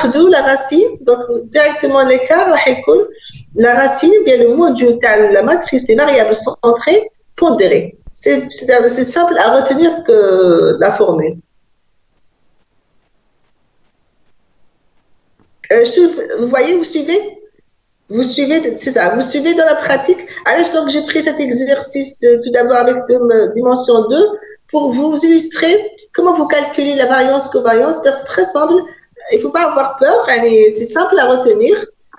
ناخذوا la racine donc directement l'écart راح يكون la racine bien le module تاع la matrice des variables centrées pondérées. C'est simple à retenir que la formule. Vous voyez, vous suivez? Vous suivez, c'est ça, vous suivez dans la pratique. Alors, donc, j'ai pris cet exercice tout d'abord avec dimension 2 pour vous illustrer comment vous calculez la variance, covariance. C'est très simple. Il ne faut pas avoir peur. C'est simple à retenir.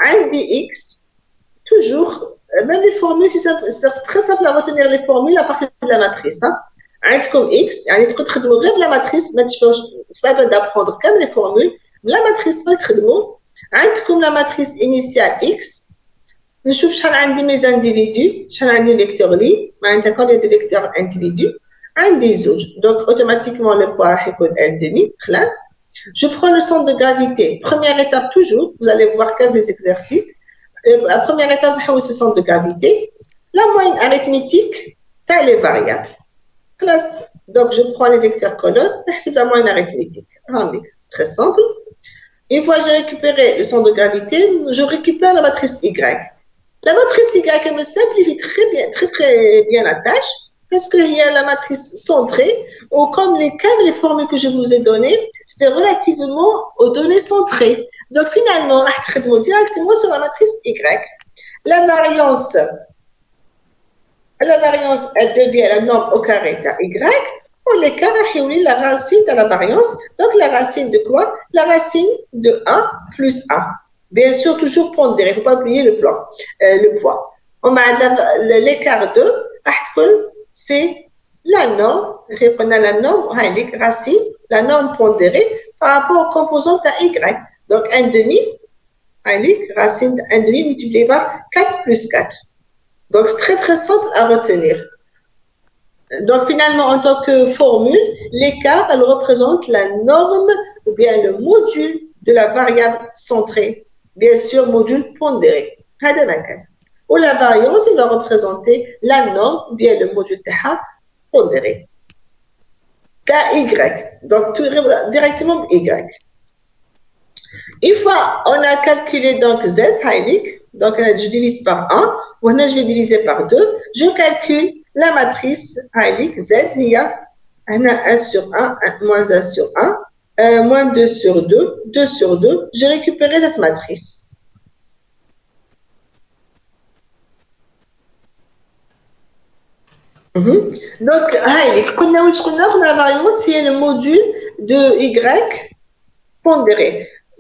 Un dx, toujours, même les formules, c'est très simple à retenir les formules à partir de la matrice. Un comme x, il faut traiter la matrice, mais c'est pas d'apprendre comme les formules. La matrice, pas traiter عندكم la matrice initiale x نشوف شحال عندي mes individus شحال عندي فيكتور لي معناتها combien de vecteurs individus عندي زوج donc automatiquement le poids راح يكون 1/2 خلاص. Je prends le centre de gravité. Première étape toujours, vous allez voir comme les exercices. La première étape نحول ce centre de gravité. La moyenne arithmétique تاع les variables. خلاص. Donc je prends les vecteurs colonnes نحسب la moyenne arithmétique. C'est très simple. Une fois que j'ai récupéré le centre de gravité, je récupère la matrice Y. La matrice Y, elle me simplifie très bien la tâche parce qu'il y a la matrice centrée ou comme les formules que je vous ai données, c'était relativement aux données centrées. Donc finalement, on va traiter directement sur la matrice Y. La variance, elle devient la norme au carré de Y. Pour l'écart, on a la racine de la variance. Donc, la racine de quoi? La racine de 1 plus 1. Bien sûr, toujours pondéré. Il ne faut pas oublier le poids. On a l'écart de, c'est la norme. On a la norme, racine, la norme pondérée par rapport aux composantes à Y. Donc, 1/2, racine de 1/2 multiplié par 4 plus 4. Donc, c'est très simple à retenir. Donc, finalement, en tant que formule, l'écart, elle représente la norme ou bien le module de la variable centrée. Bien sûr, module pondéré. Ou la variance, il va représenter la norme ou bien le module pondéré. Y. Donc, directement Y. Une fois on a calculé donc Z, donc je divise par 1, ou je vais diviser par 2, je calcule la matrice Z, il y a 1 sur 1, moins 1 sur 1, moins 2 sur 2, 2 sur 2. J'ai récupéré cette matrice. Donc, la variance, c'est le module de Y pondéré.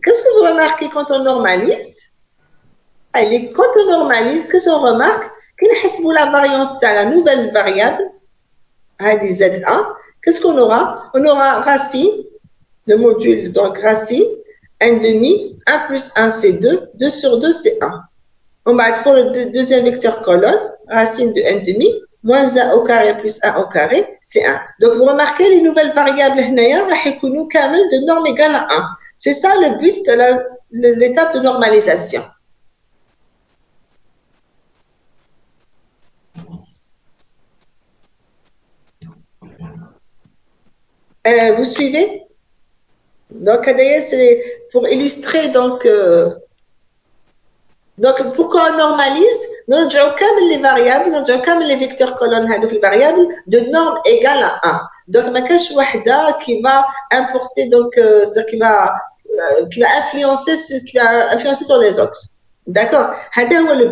Qu'est-ce que vous remarquez quand on normalise? Quand on normalise, qu'est-ce qu'on remarque? Qu'on la variance de la nouvelle variable, ZA, qu'est-ce qu'on aura? On aura racine, le module, donc racine, 1/2, 1 plus 1 c'est 2, 2 sur 2 c'est 1. On va pour le deuxième vecteur colonne, racine de 1/2, moins 1 au carré plus 1 au carré, c'est 1. Donc vous remarquez les nouvelles variables de norme égale à 1. C'est ça le but de l'étape de normalisation. Vous suivez? Donc, c'est pour illustrer donc pourquoi on normalise? Nous avons comme les variables, nous avons comme les vecteurs colonnes, donc les variables de norme égale à 1. Donc, ma cache wahda qui va importer donc qui va influencer sur les autres. D'accord? C'est le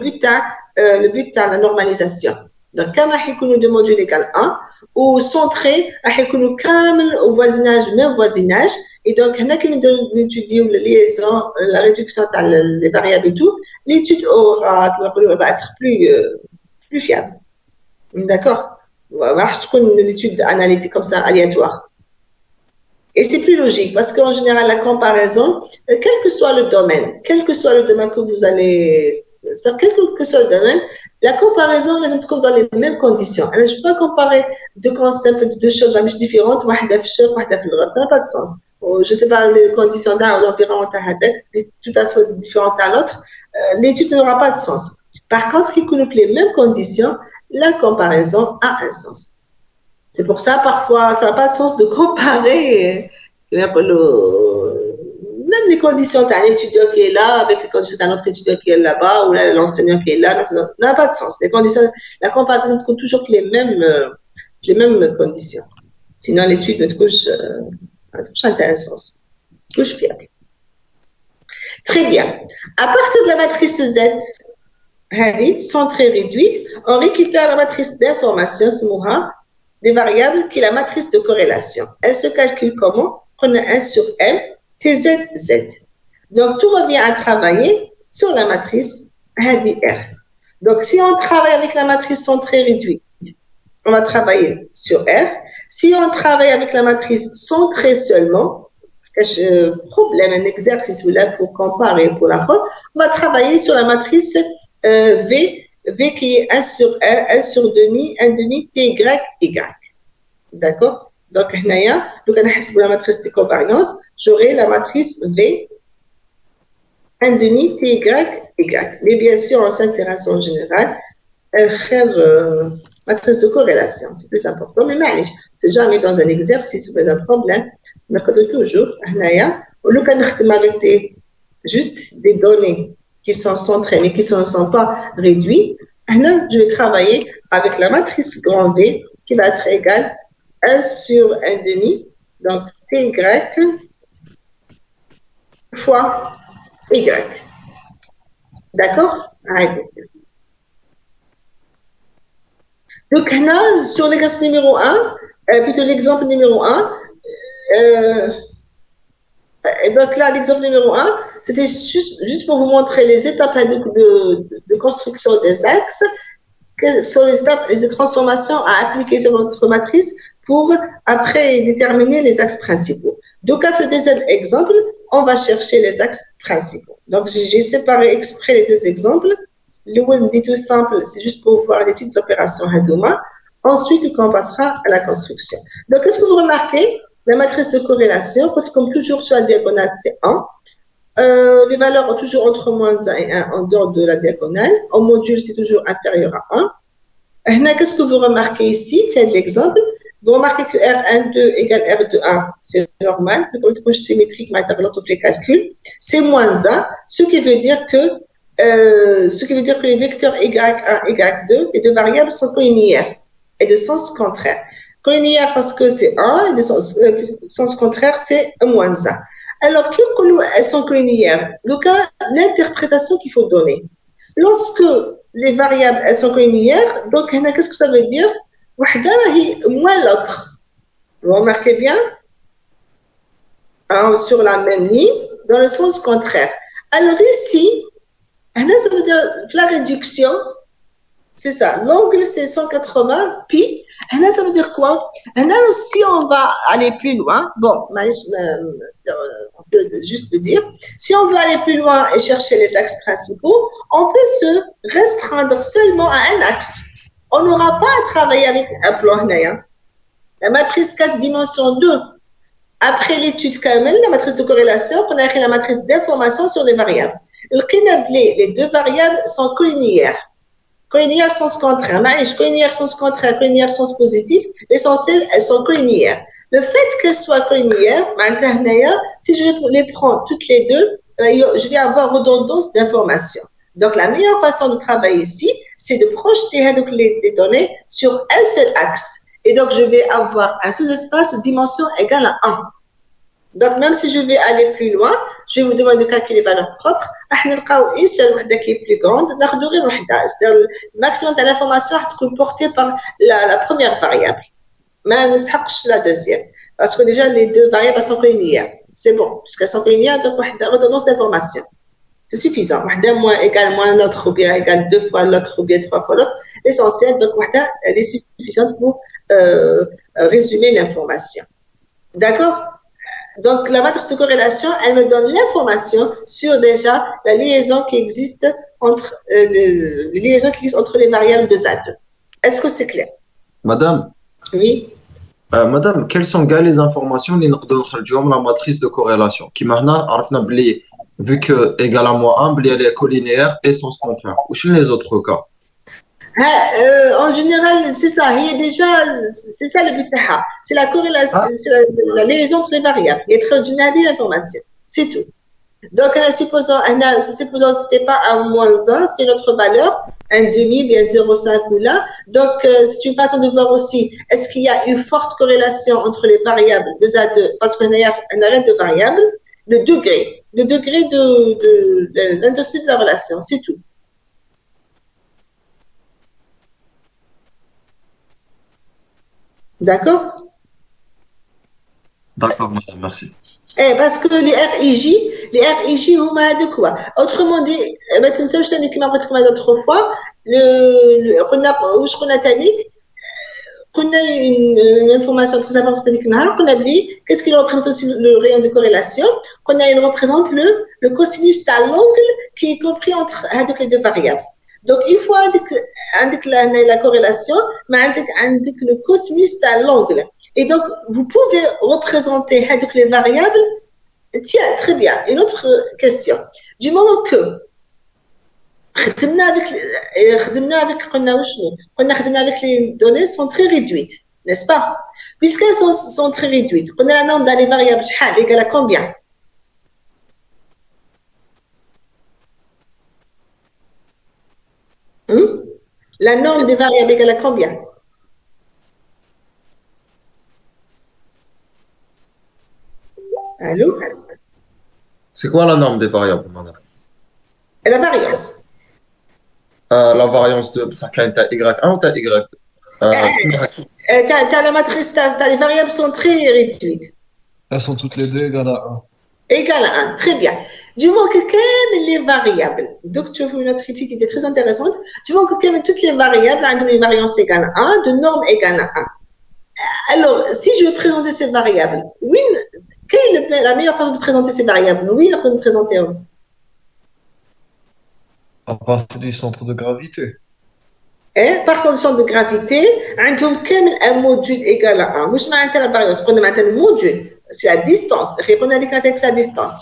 but de la normalisation. Donc, quand on a deux modules égales 1, ou centré, on a au voisinage, même voisinage. Et donc, on a étudier la liaison, la réduction des variables et tout. L'étude va être plus fiable. D'accord? On va une étude analytique comme ça, aléatoire. Et c'est plus logique parce qu'en général, la comparaison, quel que soit le domaine que vous allez, quel que soit le domaine, la comparaison, les autres dans les mêmes conditions. Alors, je ne peux pas comparer deux concepts, deux choses différentes, ça n'a pas de sens. Je ne sais pas, les conditions d'un ou l'environnement tout à fait différentes à l'autre, l'étude n'aura pas de sens. Par contre, qui connaissent les mêmes conditions, la comparaison a un sens. C'est pour ça, parfois, ça n'a pas de sens de comparer même les conditions d'un étudiant qui est là, avec les conditions d'un autre étudiant qui est là-bas, ou l'enseignant qui est là, ça n'a pas de sens. Les conditions, la comparaison ne coûte toujours que les mêmes conditions. Sinon, l'étude ne touche intéressant. Touche fiable. Très bien. À partir de la matrice Z, centrée réduite, on récupère la matrice d'information, des variables, qui est la matrice de corrélation. Elle se calcule comment? Prenez 1 sur M, TZZ. Donc, tout revient à travailler sur la matrice R. Donc, si on travaille avec la matrice centrée réduite, on va travailler sur R. Si on travaille avec la matrice centrée seulement, problème, un exercice là pour comparer pour la faute, on va travailler sur la matrice V qui est 1 sur 1, 1 sur demi, 1 demi, T, Y. D'accord? Donc, donc, la matrice de covariance, j'aurai la matrice V, 1 demi, T, Y. Mais bien sûr, on s'intéresse en général à matrice de corrélation, c'est plus important, mais c'est jamais dans un exercice ou un problème, on a toujours, avec juste des données qui sont centrées, mais qui ne sont pas réduites, je vais travailler avec la matrice grand V qui va être égale 1 sur 1 demi, donc TY fois Y. D'accord? Donc, là, sur l'exercice numéro 1, plutôt l'exemple numéro 1, donc là, l'exemple numéro 1, c'était juste pour vous montrer les étapes de construction des axes, que sont les transformations à appliquer sur votre matrice pour après déterminer les axes principaux. Donc, après le deuxième exemple, on va chercher les axes principaux. Donc, j'ai séparé exprès les deux exemples. Le web dit tout simple, c'est juste pour voir les petites opérations Hadouma. Ensuite, on passera à la construction. Donc, qu'est-ce que vous remarquez? La matrice de corrélation, comme toujours sur la diagonale, c'est 1. Les valeurs ont toujours entre moins 1 et 1 en dehors de la diagonale. En module, c'est toujours inférieur à 1. Qu'est-ce que vous remarquez ici? Faites l'exemple. Vous remarquez que R12 égale R21, c'est normal. Le couche symétrique, les calculs, c'est moins 1, ce qui veut dire que les vecteurs Y1 et Y2, les deux variables sont collinéaires et de sens contraire. Collinéaire parce que c'est 1 et de sens contraire, c'est moins 1. Alors, elles sont collinéaires. Donc, l'interprétation qu'il faut donner. Lorsque les variables, elles sont collinéaires, donc, qu'est-ce que ça veut dire? Moins l'autre. Vous remarquez bien? Sur la même ligne, dans le sens contraire. Alors ici, ça veut dire la réduction, c'est ça. L'angle, c'est 180 pi. Ça veut dire quoi? Si on va aller plus loin, bon, on peut juste dire, si on veut aller plus loin et chercher les axes principaux, on peut se restreindre seulement à un axe. On n'aura pas à travailler avec un plan. La matrice 4 dimensions 2. Après l'étude Kamel, la matrice de corrélation, on a écrit la matrice d'information sur les variables. Les deux variables sont collinéaires. Collinéaires sens contraire. Collinéaires sens contraire, collinéaires sens positif. L'essentiel, elles sont collinéaires. Le fait qu'elles soient collinéaires, si je les prends toutes les deux, je vais avoir redondance d'informations. Donc, la meilleure façon de travailler ici, c'est de projeter les données sur un seul axe. Et donc, je vais avoir un sous-espace de dimension égale à 1. Donc, même si je vais aller plus loin, je vais vous demander de calculer les valeurs propres. Une seule qui est plus grande, c'est-à-dire le maximum de l'information est porté par la première variable. Mais ne sera la deuxième. Parce que déjà, les deux variables sont collinéaires. C'est bon, puisqu'elles sont collinéaires, donc on a redondance d'information. C'est suffisant. Un moins égale moins l'autre, ou bien égale 2 fois l'autre, ou bien 3 fois l'autre. L'essentiel, donc, elle est suffisante pour résumer l'information. D'accord? Donc, la matrice de corrélation, elle me donne l'information sur déjà la liaison qui existe entre les variables de Z. Est-ce que c'est clair? Madame, Oui. Madame, quelles sont les informations qui nous donnent la matrice de corrélation? Qui maintenant, vu que égal à moins 1, elle est collinéaire et sens contraire. Ou chez les autres cas? En général, c'est ça. C'est ça le but. C'est la corrélation, c'est la liaison entre les variables. Il y a l'information. C'est tout. Donc, supposons que ce n'était pas un moins 1, c'était notre valeur, un demi, bien 0,5 ou là. Donc, c'est une façon de voir aussi, est-ce qu'il y a une forte corrélation entre les variables 2 à 2, parce qu'on a un arrêt de variables, le degré de l'intensité de la relation, c'est tout. D'accord? D'accord, madame, merci. Parce que les RIJ, de quoi? Autrement dit, ما تنساوش ثاني كما قلت لكم d'autres fois, قلنا ثاني قلنا une information très importante هذيك النهار قلنا بلي qu'est-ce qu'il représente aussi le rayon de corrélation قلنا il représente le cosinus تاع l'angle qui est compris entre هذوك les deux variables. Donc une fois عندك la corrélation mais عندك le cosinus تاع l'angle et donc vous pouvez représenter هذوك les variables. Tiens, très bien. Une autre question. Du moment que خدمنا avec les données sont très réduites, n'est-ce pas? Puisqu'elles sont très réduites, on a la norme dans les variables شحال égale à combien? La norme des variables égale à combien? Allô? C'est quoi la norme des variables, madame? La variance. La variance de ça quand t'as Y1 ou t'as Y? T'as la matrice, les variables sont très réduites. Elles sont toutes les deux égales à 1. Égal à 1, très bien. Du moment que les variables, donc tu vois notre idée très intéressante, du moment que toutes les variables ont une variance égale à 1, de norme égale à 1. Alors, si je veux présenter ces variables, oui, quelle est la meilleure façon de présenter ces variables? Oui, on peut nous présenter À partir du centre de gravité. par condition de gravité, عندهم كامل un module égal à 1. مش معناتها la variance, قلنا معناتها le module, c'est la distance. ريقولنا لك avec sa distance.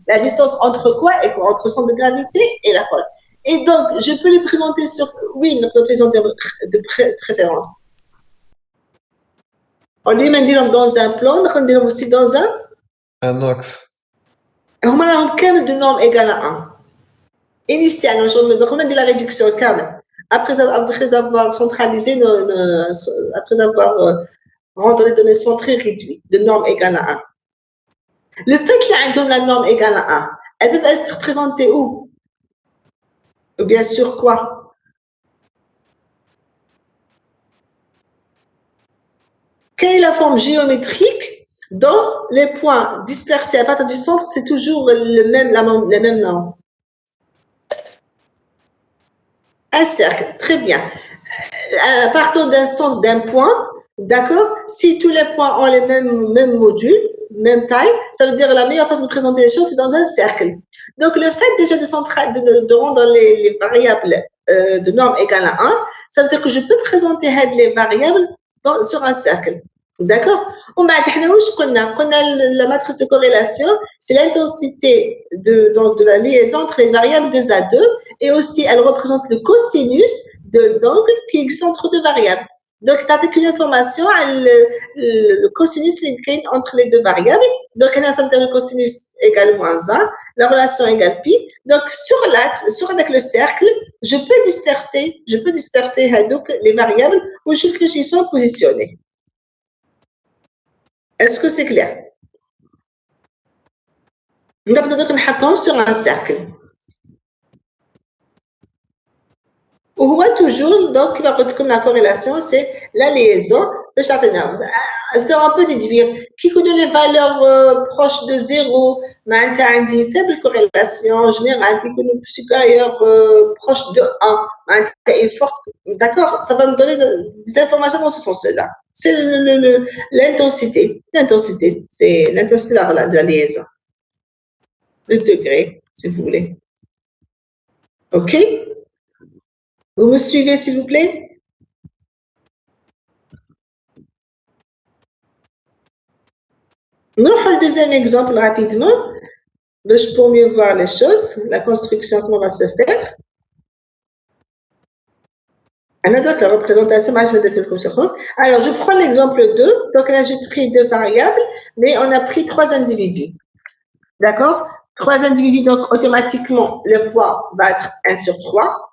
La distance entre quoi et quoi? Entre le centre de gravité et la colle. Et donc, je peux les présenter sur... Oui, on peut présenter de préférence. On lui met dans un plan, on dit aussi dans un axe. On a كامل de norme égale à 1. Initialement, on met de la réduction كامل. Après avoir centralisé, après avoir rendu les données sont très réduites, de norme égale à 1. Le fait qu'il y ait la norme égale à 1, elles peuvent être représentées où? Ou bien sûr quoi? Quelle est la forme géométrique dont les points dispersés à partir du centre, c'est toujours la même norme? Un cercle, très bien. Partant d'un centre, d'un point, d'accord? Si tous les points ont les mêmes modules, même taille, ça veut dire la meilleure façon de présenter les choses, c'est dans un cercle. Donc, le fait déjà de rendre les variables de norme égale à 1, ça veut dire que je peux présenter les variables sur un cercle. D'accord? La matrice de corrélation, c'est l'intensité de la liaison entre les variables 2 à 2 et aussi elle représente le cosinus de l'angle qui existe entre deux variables. Donc, tu as une information, le cosinus entre les deux variables. Donc, ça veut dire le cosinus égale moins 1, la relation égale pi. Donc, sur l'axe, avec le cercle, je peux disperser donc, les variables où ils sont positionnés. Est-ce que c'est clair? Nous allons sur un cercle. Ou toujours, donc, comme la corrélation, c'est la liaison. On peut déduire qui connaît les valeurs proches de 0, mais une faible corrélation en général, qui connaît supérieure proche de 1, une forte. D'accord? Ça va me donner des informations dans ce sens-là. C'est l'intensité. L'intensité, c'est l'intensité de la liaison. Le degré, si vous voulez. OK? Vous me suivez, s'il vous plaît? Nous prenons le deuxième exemple rapidement, pour mieux voir les choses, la construction, comment va se faire. Donc, la représentation, alors, je prends l'exemple 2. Donc là, j'ai pris 2 variables, mais on a pris 3 individus. D'accord? 3 individus, donc automatiquement, le poids va être 1 sur 3.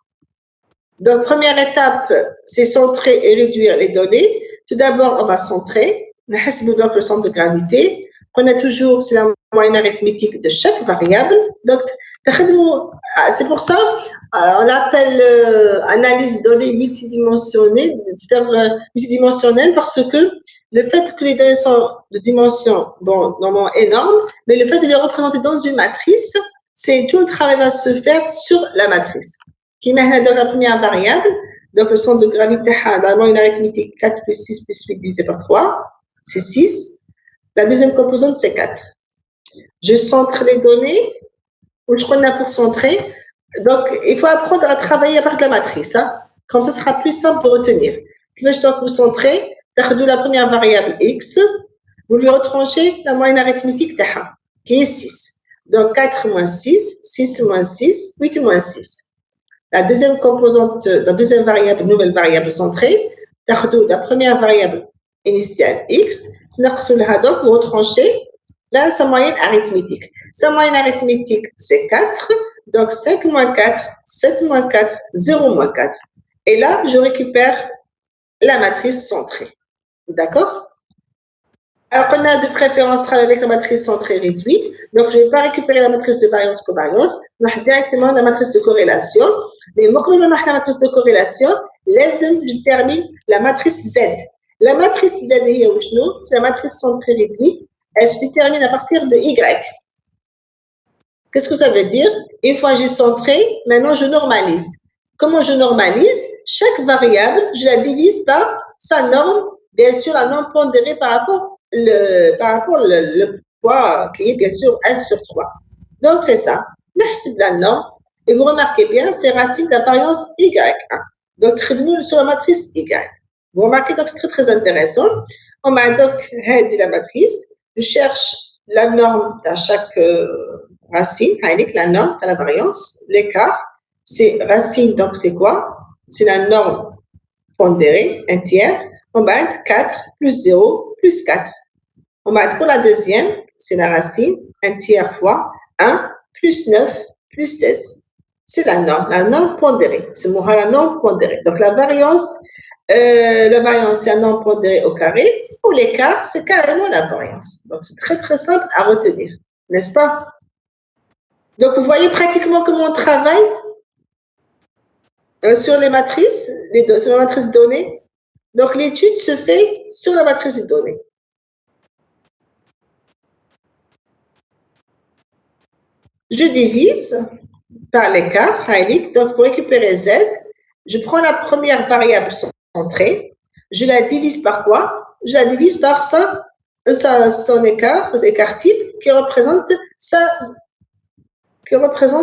Donc, première étape, c'est centrer et réduire les données. Tout d'abord, on va centrer. On a donc le centre de gravité. On a toujours, c'est la moyenne arithmétique de chaque variable. Donc, c'est pour ça, on l'appelle analyse données multidimensionnelle, c'est-à-dire multidimensionnelle, parce que le fait que les données sont de dimension, bon, normalement énorme, mais le fait de les représenter dans une matrice, c'est tout le travail va se faire sur la matrice. Qui met donc la première variable, donc le centre de gravité, normalement une arithmétique 4 plus 6 plus 8 divisé par 3, c'est 6. La deuxième composante, c'est 4. Je centre les données, ou je prends pour centrer. Donc, il faut apprendre à travailler à partir de la matrice. Hein. Comme ça sera plus simple pour retenir. Puis, je dois vous centrer. De la première variable x, vous lui retranchez la moyenne arithmétique qui est 6. Donc, 4 moins 6, 6 moins 6, 8 moins 6. La deuxième composante, la deuxième variable, nouvelle variable centrée, la première variable initiale x, donc vous retranchez là sa moyenne arithmétique. Sa moyenne arithmétique, c'est 4, donc 5 moins 4, 7 moins 4, 0 moins 4. Et là, je récupère la matrice centrée. D'accord? Alors, on a de préférence travailler avec la matrice centrée réduite. Donc, je ne vais pas récupérer la matrice de variance-covariance. On va directement la matrice de corrélation. Mais moi, quand on a la matrice de corrélation, je termine la matrice Z. La matrice Z, c'est la matrice centrée réduite. Elle se détermine à partir de Y. Qu'est-ce que ça veut dire? Une fois j'ai centré, maintenant je normalise. Comment je normalise? Chaque variable, je la divise par sa norme, bien sûr la norme pondérée par rapport le poids qui est bien sûr 1 sur 3. Donc c'est ça. C'est de la norme. Et vous remarquez bien, c'est racine de la variance Y. Donc traduit sur la matrice Y. Vous remarquez donc c'est très très intéressant. On m'a donc dit la matrice. Je cherche la norme à chaque racine, la norme à la variance, l'écart. C'est racine, donc c'est quoi? C'est la norme pondérée, un tiers. On va être 4 plus 0 plus 4. On va être pour la deuxième, c'est la racine, un tiers fois 1 plus 9 plus 16. C'est la norme pondérée. C'est la norme pondérée. Donc la variance, c'est la norme pondérée au carré. Pour l'écart, c'est carrément la variance. Donc c'est très très simple à retenir, n'est-ce pas? Donc vous voyez pratiquement comment on travaille sur les matrices, sur la matrice donnée. Donc l'étude se fait sur la matrice des données. Je divise par l'écart, donc pour récupérer Z, je prends la première variable centrée, je la divise par quoi? Je la divise par son écart type qui représente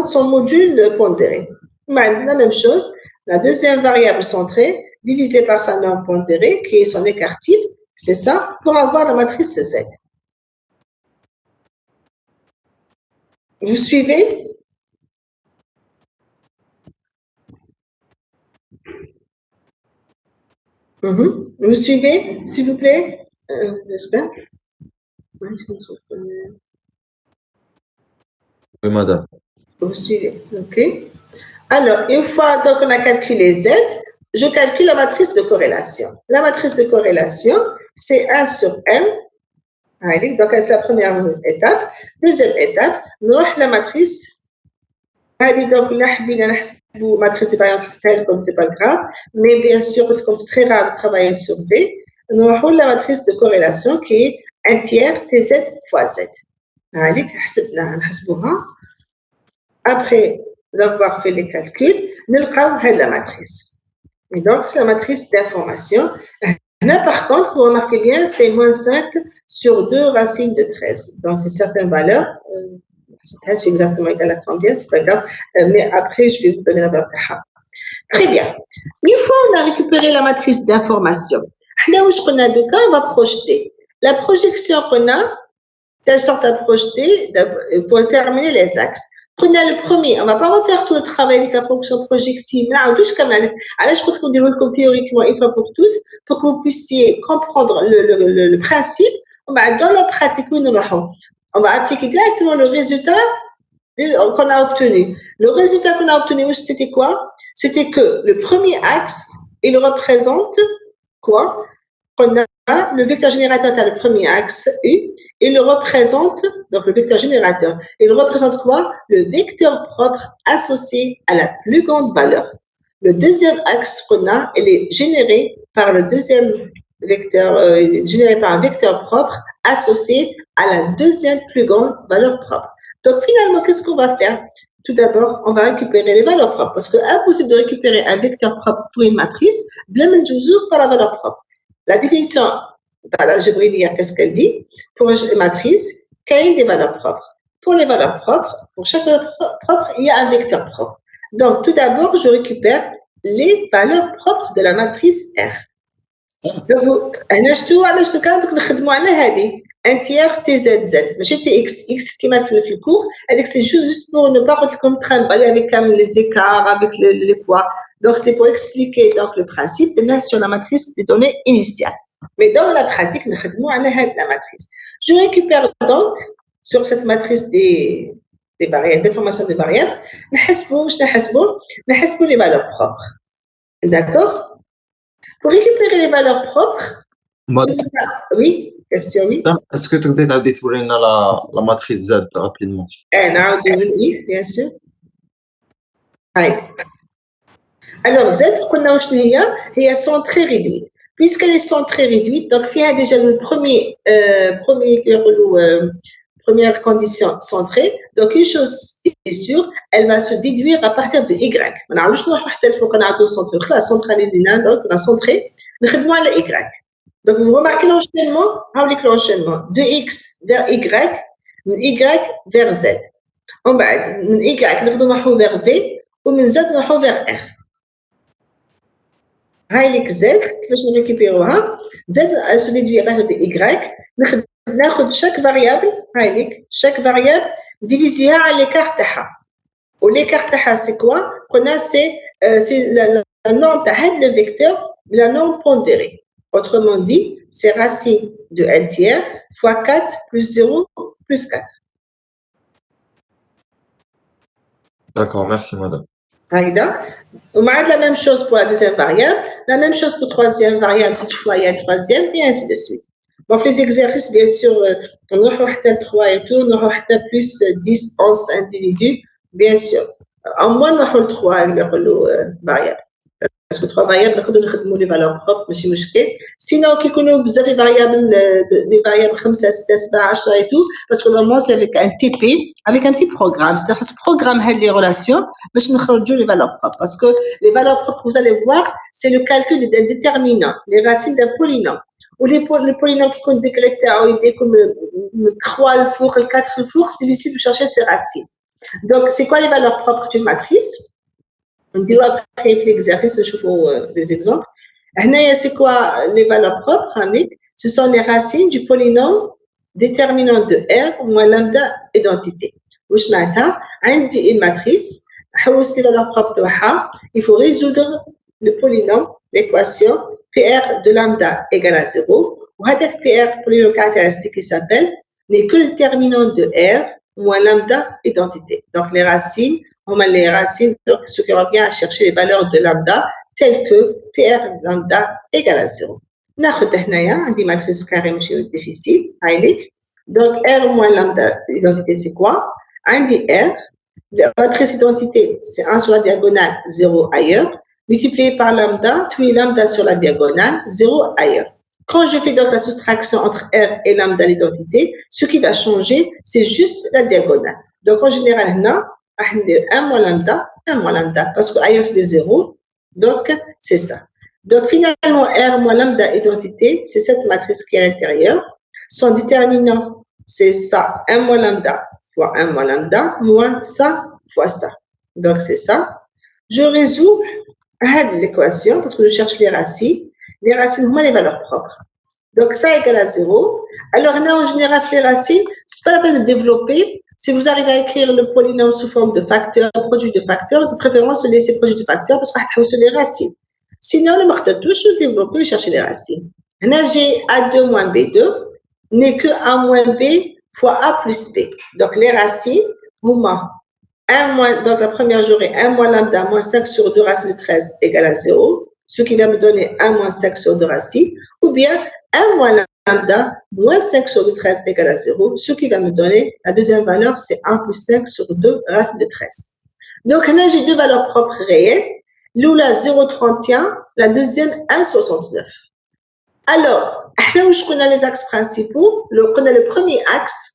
son module pondéré. La même chose, la deuxième variable centrée divisée par sa norme pondérée qui est son écart type, c'est ça pour avoir la matrice Z. Vous suivez? Vous suivez, s'il vous plaît? J'espère. Oui, madame. Vous suivez, ok. Alors, une fois donc on a calculé Z, je calcule la matrice de corrélation. La matrice de corrélation, c'est 1 sur M. Donc, c'est la première étape. Deuxième étape, nous avons la matrice. Donc, la matrice de variance, comme c'est pas grave, mais bien sûr, comme c'est très rare de travailler sur V, nous avons la matrice de corrélation qui est 1 tiers TZ fois Z. Après d'avoir fait les calculs, nous avons la matrice. Et donc, c'est la matrice d'information. Là, par contre, vous remarquez bien, c'est moins 5 sur 2 racines de 13. Donc, une certaine valeur, c'est exactement égal à combien, c'est pas grave, mais après, je vais vous donner la valeur. Très bien. Une fois on a récupéré la matrice d'information, on va projeter. La projection qu'on a, telle sorte à projeter pour déterminer les axes. Prenez le premier, on ne va pas refaire tout le travail avec la fonction projective. Là, je crois qu'on déroule comme théoriquement une fois pour toutes, pour que vous puissiez comprendre le principe. Dans la pratique, on va appliquer directement le résultat qu'on a obtenu. Le résultat qu'on a obtenu, c'était quoi? C'était que le premier axe, il représente quoi? On a le vecteur générateur, tu as le premier axe U, il le représente, donc le vecteur générateur, il représente quoi? Le vecteur propre associé à la plus grande valeur. Le deuxième axe qu'on a, il est généré par le deuxième vecteur, généré par un vecteur propre associé à la deuxième plus grande valeur propre. Donc finalement, qu'est-ce qu'on va faire? Tout d'abord, on va récupérer les valeurs propres, parce que impossible de récupérer un vecteur propre pour une matrice, bien toujours par la valeur propre. La définition de l'algébrilière, qu'est-ce qu'elle dit? Pour une matrice, qu'il y a des valeurs propres. Pour les valeurs propres, pour chaque valeur propre, il y a un vecteur propre. Donc, tout d'abord, je récupère les valeurs propres de la matrice R. Donc, un tiers TZZ, mais TX qui m'a fait le cours, c'est juste pour ne pas comme trimballer avec les écarts, avec les poids. Donc, c'était pour expliquer donc, le principe de sur la matrice des données initiales. Mais dans la pratique, nous avons la matrice. Je récupère donc sur cette matrice des variables, des formations de variables, nous les valeurs propres. D'accord? Pour récupérer les valeurs propres, oui, question oui. Est-ce que tu peux détourner la matrice Z rapidement? Oui, bien sûr. Alors, Z, est centrée réduite. Puisqu'elle est centrée réduite, donc il y a déjà le première condition centrée. Donc, une chose est sûre, elle va se déduire à partir de Y. On a centralisé, donc on a centré, nous avons le Y. Donc, vous remarquez l'enchaînement, de X vers Y, de Y vers Z. En bas, de Y, nous avons vers V, ou de Z, nous avons vers R. هاي Z كيفاش نريكيبيروها Z elle se déduit à partir de Y ناخذ chaque variable chaque variable divisée على l'écart تاعها l'écart تاعها c'est quoi قلنا c'est la norme تاع هذا le vecteur la norme pondérée autrement dit c'est racine de 1 tiers fois 4 plus 0 plus 4. D'accord, merci madame. On a la même chose pour la deuxième variable, la même chose pour la troisième variable, cette fois il y a une troisième, et ainsi de suite. Bon, les exercices, bien sûr, on aura 3 et tout, on aura plus 10, 11 individus, bien sûr. En moins, on aura 3 variables. Parce que 3 variables, on a les valeurs propres, mais c'est sinon, qui connaît des variables, des variables 5, 6, 7, 10 et tout, parce que normalement, c'est avec un TP, avec un petit programme. C'est-à-dire, ça se programme les relations, mais je ne les valeurs propres. Parce que les valeurs propres, vous allez voir, c'est le calcul d'un déterminant, les racines d'un polynôme. Ou les polynômes qui comptent des ou des comme le 3, le four, le 4, le four, c'est difficile de chercher ces racines. Donc, c'est quoi les valeurs propres d'une matrice? On dit après l'exercice, je trouve des exemples. C'est quoi les valeurs propres? Ce sont les racines du polynôme déterminant de R moins lambda identité. واش معناتها عندي une matrice حوس les valeurs propres il faut résoudre le polynôme l'équation PR de lambda égale à 0 وهذاك PR polynôme caractéristique qui s'appelle n'est que le déterminant de R moins lambda identité. Donc les racines on a les racines, donc ce qui revient à chercher les valeurs de lambda telles que PR lambda égale à 0. ناخذ هنايا عندي matrice carrée ماشي difficile هايليك. Donc R moins lambda identité c'est quoi? عندي R, la matrice identité c'est 1 sur la diagonale, 0 ailleurs, multiplié par lambda, puis lambda sur la diagonale, 0 ailleurs. Quand je fais donc la soustraction entre R et lambda l'identité, ce qui va changer, c'est juste la diagonale. Donc en général, là, 1 moins lambda, parce que ailleurs c'est des zéros, donc c'est ça. Donc finalement, R moins lambda identité, c'est cette matrice qui est à l'intérieur. Son déterminant, c'est ça, 1 moins lambda fois 1 moins lambda, moins ça fois ça. Donc c'est ça. Je résous l'équation, parce que je cherche les racines. Les racines, moi, les valeurs propres. Donc ça égale à 0. Alors là, en général, les racines, c'est pas la peine de développer. Si vous arrivez à écrire le polynôme sous forme de facteur, produit de facteur, de préférence, laissez produit de facteur parce que vous les racines. Sinon, le marqueur toujours développer, chercher les racines. Là, j'ai A2 moins B2 n'est que A moins B fois A plus B. Donc, les racines, 1 moins, donc la première j'aurai 1 moins lambda moins 5 sur 2 racine de 13 égale à 0, ce qui va me donner 1 moins 5 sur 2 racines, ou bien 1 moins lambda moins 5 sur 2 13 égale à 0, ce qui va me donner, la deuxième valeur, c'est 1 plus 5 sur 2 racine de 13. Donc là, j'ai deux valeurs propres réelles, l'oula 0,31, la deuxième 1,69. Alors, là où je connais les axes principaux, on a le premier axe,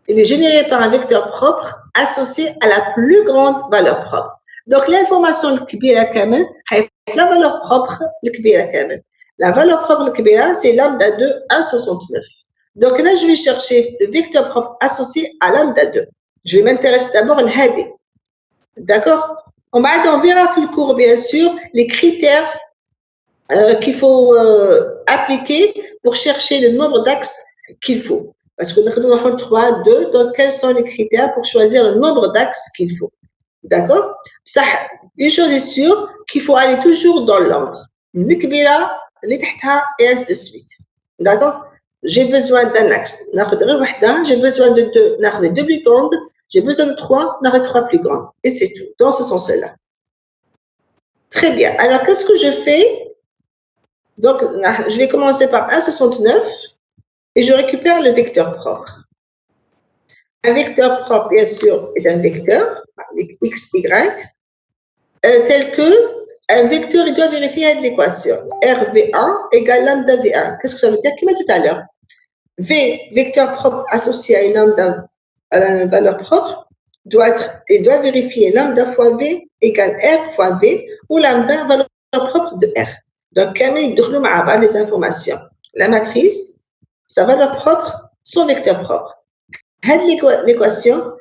il est généré par un vecteur propre associé à la plus grande valeur propre. Donc, l'information الكبيرة كامل هي la valeur propre الكبيرة كامل. La valeur propre الكبيرة, c'est lambda 2, 1,69. Donc là, je vais chercher le vecteur propre associé à lambda 2. Je vais m'intéresser d'abord à l'hadi. D'accord? On verra dans le cours, bien sûr, les critères qu'il faut appliquer pour chercher le nombre d'axes qu'il faut. Parce que nous avons 3, 2, donc quels sont les critères pour choisir le nombre d'axes qu'il faut? D'accord? Une chose est sûre, qu'il faut aller toujours dans l'ordre. L'ikbira, l'itahta, et ainsi de suite. D'accord? J'ai besoin d'un axe, j'ai besoin de 2, j'ai 2 plus grandes, j'ai besoin de 3, j'ai 3 plus grandes. Et c'est tout, dans ce sens-là. Très bien. Alors, qu'est-ce que je fais? Donc, je vais commencer par 1,69 et je récupère le vecteur propre. Un vecteur propre, bien sûr, est un vecteur, x, y, tel que un vecteur, il doit vérifier l'équation. RV1 égale lambda V1. Qu'est-ce que ça veut dire? Comme tout à l'heure. V, vecteur propre associé à une lambda, à la valeur propre, il doit vérifier lambda fois V égale R fois V ou lambda valeur propre de R. Donc, il doit les informations. La matrice, sa valeur propre, son vecteur propre. L'équation,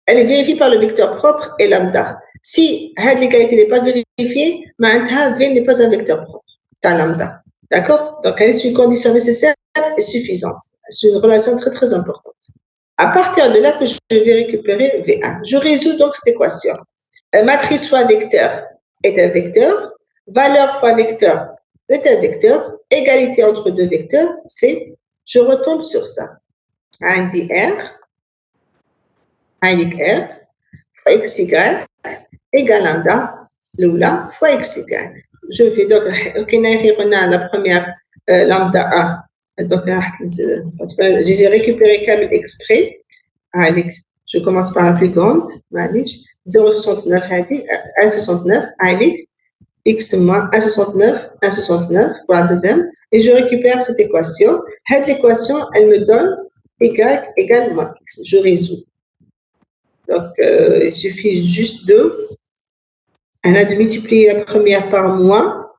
elle est vérifiée par le vecteur propre et lambda. Si l'égalité n'est pas vérifiée, V n'est pas un vecteur propre. C'est un lambda. D'accord? Donc, elle est une condition nécessaire et suffisante. C'est une relation très, très importante. À partir de là que je vais récupérer V1. Je résous donc cette équation. Matrice fois vecteur est un vecteur. Valeur fois vecteur est un vecteur. Égalité entre deux vecteurs, c'est, je retombe sur ça. Un R, un R, fois XY, égale lambda, l'oula, fois XY. Je fais donc, la première lambda 1. Donc, je les ai récupérés comme exprès. Allez, je commence par la plus grande. 0,69, 1,69. Allez, x moins 1,69, 1,69 pour la deuxième. Et je récupère cette équation. Cette équation, elle me donne y égale moins x. Je résous. Donc, il suffit juste de multiplier la première par moins.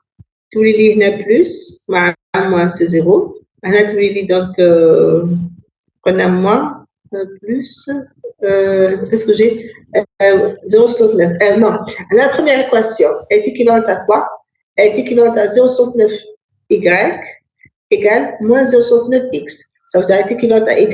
Tous les lignes plus, moins c'est 0. Tous les lignes, donc, on a moins plus, qu'est-ce que j'ai? 0,69. Non, la première équation est équivalente à quoi? Elle est équivalente à 0,69y égale moins 0,69x. Ça veut dire qu'elle est équivalente à y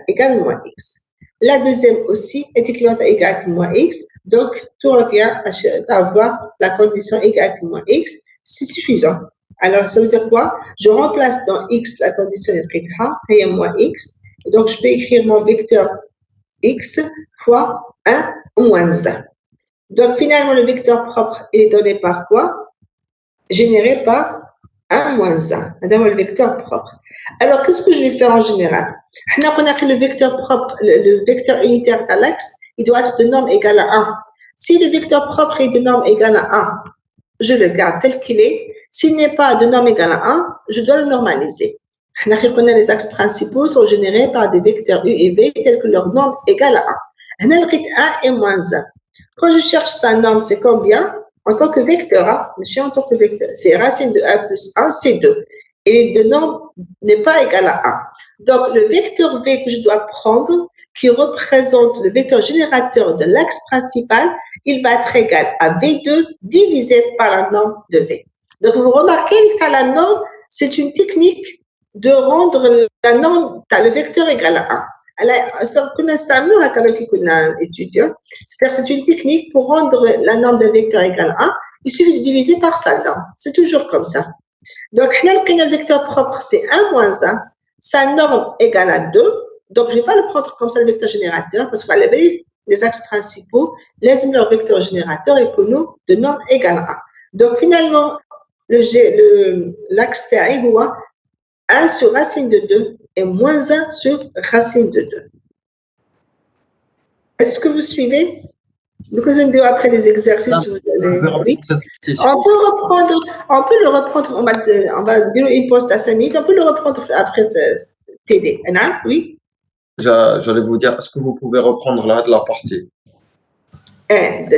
égale moins x. La deuxième aussi est équivalente à y moins x. Donc, tout revient à avoir la condition y moins x. C'est suffisant. Alors, ça veut dire quoi? Je remplace dans x la condition de y moins x. Donc, je peux écrire mon vecteur x fois 1 moins 1. Donc, finalement, le vecteur propre est donné par quoi? Généré par 1 moins 1. Madame, le vecteur propre. Alors, qu'est-ce que je vais faire en général? On a que le vecteur propre, le vecteur unitaire de l'axe, il doit être de norme égale à 1. Si le vecteur propre est de norme égale à 1, je le garde tel qu'il est. S'il n'est pas de norme égale à 1, je dois le normaliser. On a les axes principaux sont générés par des vecteurs U et V tels que leur norme égale à 1. On a le 1 et moins 1. Quand je cherche sa norme, c'est combien? En tant que vecteur, monsieur, en tant que vecteur, c'est racine de 1 plus 1, c'est 2. Et de norme n'est pas égal à 1. Donc, le vecteur V que je dois prendre, qui représente le vecteur générateur de l'axe principal, il va être égal à V2 divisé par la norme de V. Donc, vous remarquez que la norme, c'est une technique de rendre la norme, le vecteur égal à 1. C'est-à-dire c'est une technique pour rendre la norme d'un vecteur égale à 1. Il suffit de diviser par sa norme. C'est toujours comme ça. Donc, le vecteur propre, c'est 1 moins 1. Sa norme égale à 2. Donc, je ne vais pas le prendre comme ça, le vecteur générateur, parce que les axes principaux, laissent leur vecteur générateur et que nous de norme égale 1. Donc finalement, l'axe تاعي هو 1 sur racine de 2 et moins 1 sur racine de 2. Est-ce que vous suivez? Donc, nous allons après les exercices. Vous pouvez Oui. reprendre cette exercice. On peut le reprendre, on va dire une pause à 5 minutes, on peut le reprendre après TD. Oui. J'allais vous dire, est-ce que vous pouvez reprendre là de la partie?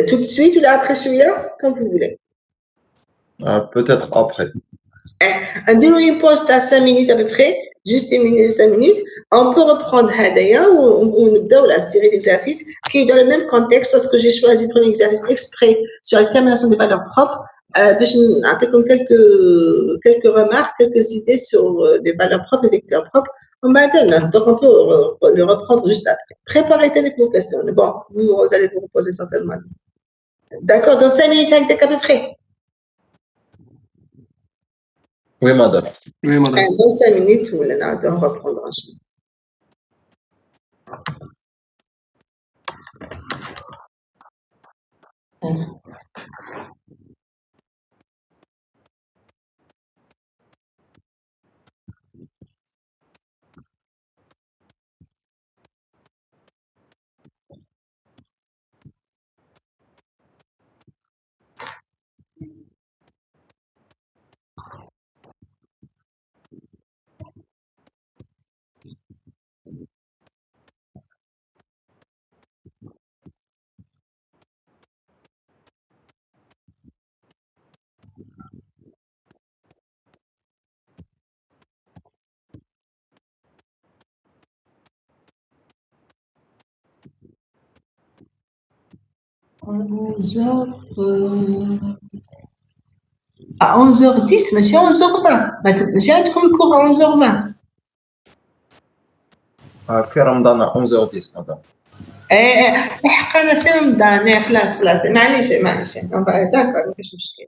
Tout de suite ou là après celui-là, comme vous voulez. Peut-être après. On dit une pause à 5 minutes à peu près, juste 5 minutes. On peut reprendre Hadaya ou on donne la série d'exercices qui est dans le même contexte parce que j'ai choisi de prendre un exercice exprès sur la détermination des valeurs propres. Comme quelques remarques, quelques idées sur les valeurs propres, les vecteurs propres. Donc, on peut le reprendre juste après. Préparez vos questions. Bon, vous allez vous reposer certainement. D'accord, dans 5 minutes, avec à peu près. Oui, madame. Oui, madame. Dans 5 minutes, on va reprendre ensuite. À 11h10, monsieur, 11h20. J'ai un cours à 11h20. في رمضان à 11h10, madame. حقنا في رمضان خلاص معليش داكور مفيش مشكل.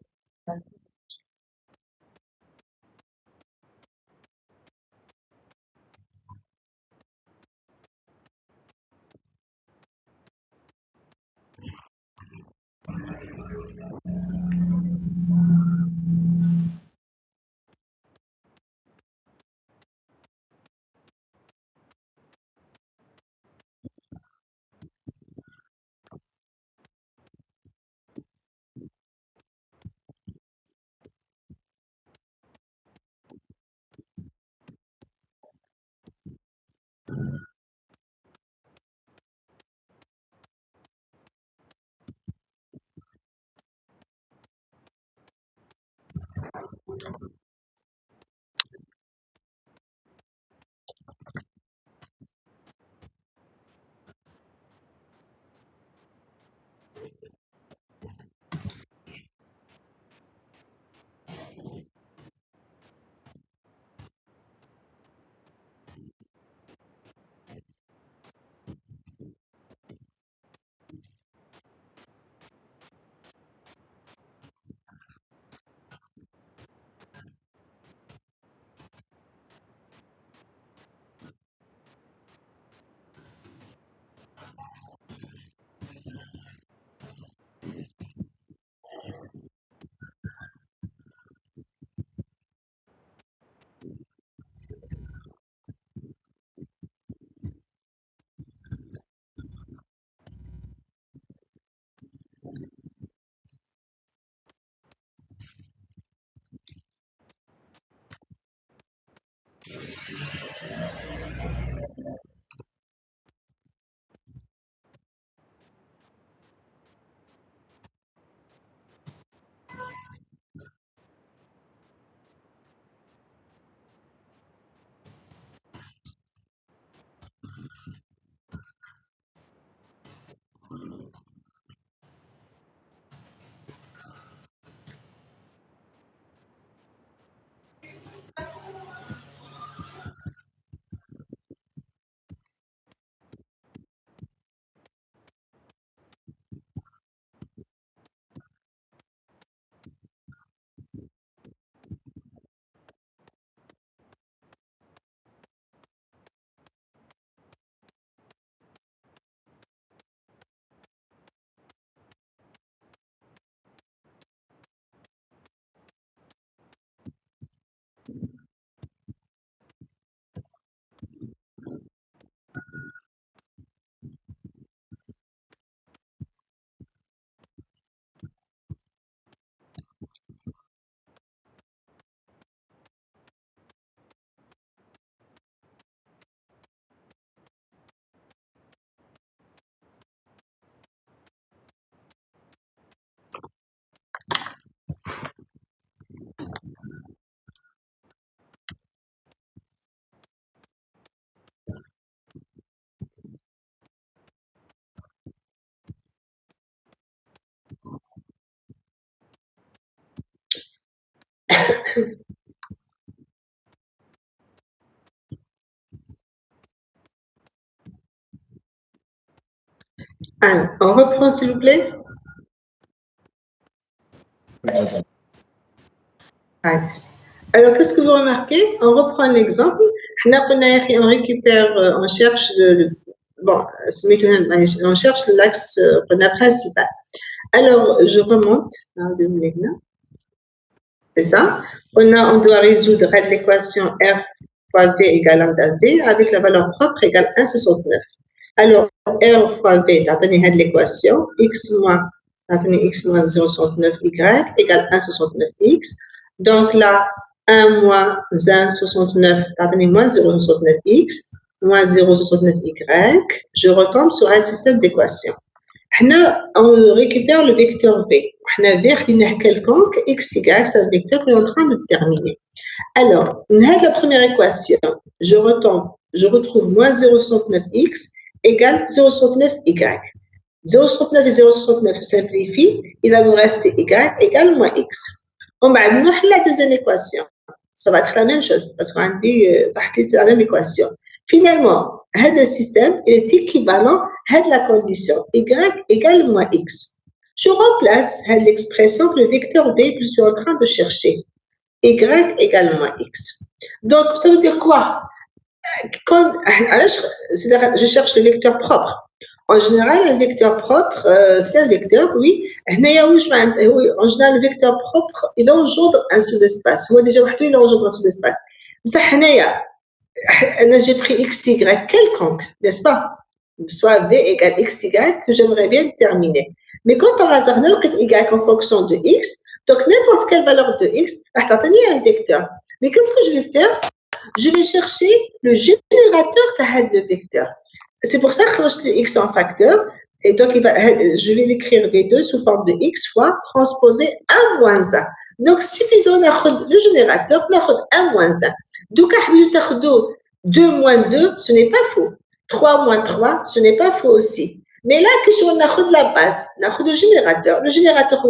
Alors, on reprend s'il vous plaît. Alors, qu'est-ce que vous remarquez? On reprend l'exemple. On récupère, on cherche on cherche l'axe principal. Alors, je remonte. C'est ça. On doit résoudre l'équation R fois V égale lambda V avec la valeur propre égale 1,69. Alors, R fois V, t'as donné l'équation, x moins 0,69y égale 1,69x. Donc là, 1 moins 1,69, t'as donné moins 0,69x, moins 0,69y. Je retombe sur un système d'équations. On récupère le vecteur V. On a V quelconque x égale, c'est un vecteur qu'on est en train de déterminer. Alors, on a la première équation. Je retrouve moins 0,69x égale 0,69y. 0,69 et 0,69 se simplifient, il va nous rester y égale moins x. On va nous la deuxième équation. Ça va être la même chose parce qu'on dit c'est la même équation. Finalement, le système est équivalent à la condition y égale moins x. Je remplace l'expression que le vecteur v que je suis en train de chercher. Y égale moins x. Donc, ça veut dire quoi? Je cherche le vecteur propre. En général, un vecteur propre, c'est un vecteur, oui. En général, le vecteur propre, il engendre un sous-espace. Déjà, il engendre un sous-espace. Mais j'ai pris x, y quelconque, n'est-ce pas? Soit v égale x, y, que j'aimerais bien déterminer. Mais comme par hasard, on a y en fonction de x, donc n'importe quelle valeur de x, va donner un vecteur. Mais qu'est-ce que je vais faire? Je vais chercher le générateur de le vecteur. C'est pour ça que je le x en facteur. Et donc, je vais l'écrire V2 sous forme de x fois transposé 1 moins 1. Donc, suffisant d'avoir le générateur, d'avoir 1 moins 1. Donc, 2 moins 2, ce n'est pas faux. 3 moins 3, ce n'est pas faux aussi. Mais là, qu'est-ce qu'on a de la base? On a le générateur. Le générateur,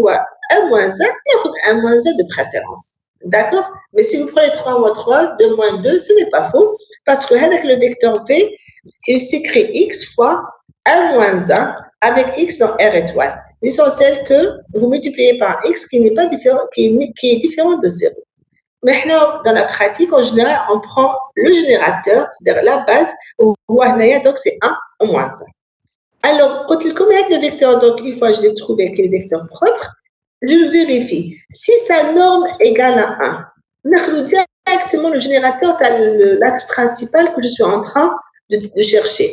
1 moins 1, il y a 1 moins 1 de préférence. D'accord? Mais si vous prenez 3 moins 3, 2 moins 2, ce n'est pas faux. Parce que avec le vecteur V, il s'écrit x fois 1 moins 1 avec x dans R étoile. L'essentiel que vous multipliez par x qui n'est pas différent, qui est différent de 0. Maintenant, dans la pratique, en général, on prend le générateur, c'est-à-dire la base, donc c'est 1 en moins 1. Alors, quand il commet le vecteur, donc une fois que je l'ai trouvé quel vecteur propre, je vérifie. Si sa norme égale à 1, on a directement le générateur à l'axe principal que je suis en train de chercher.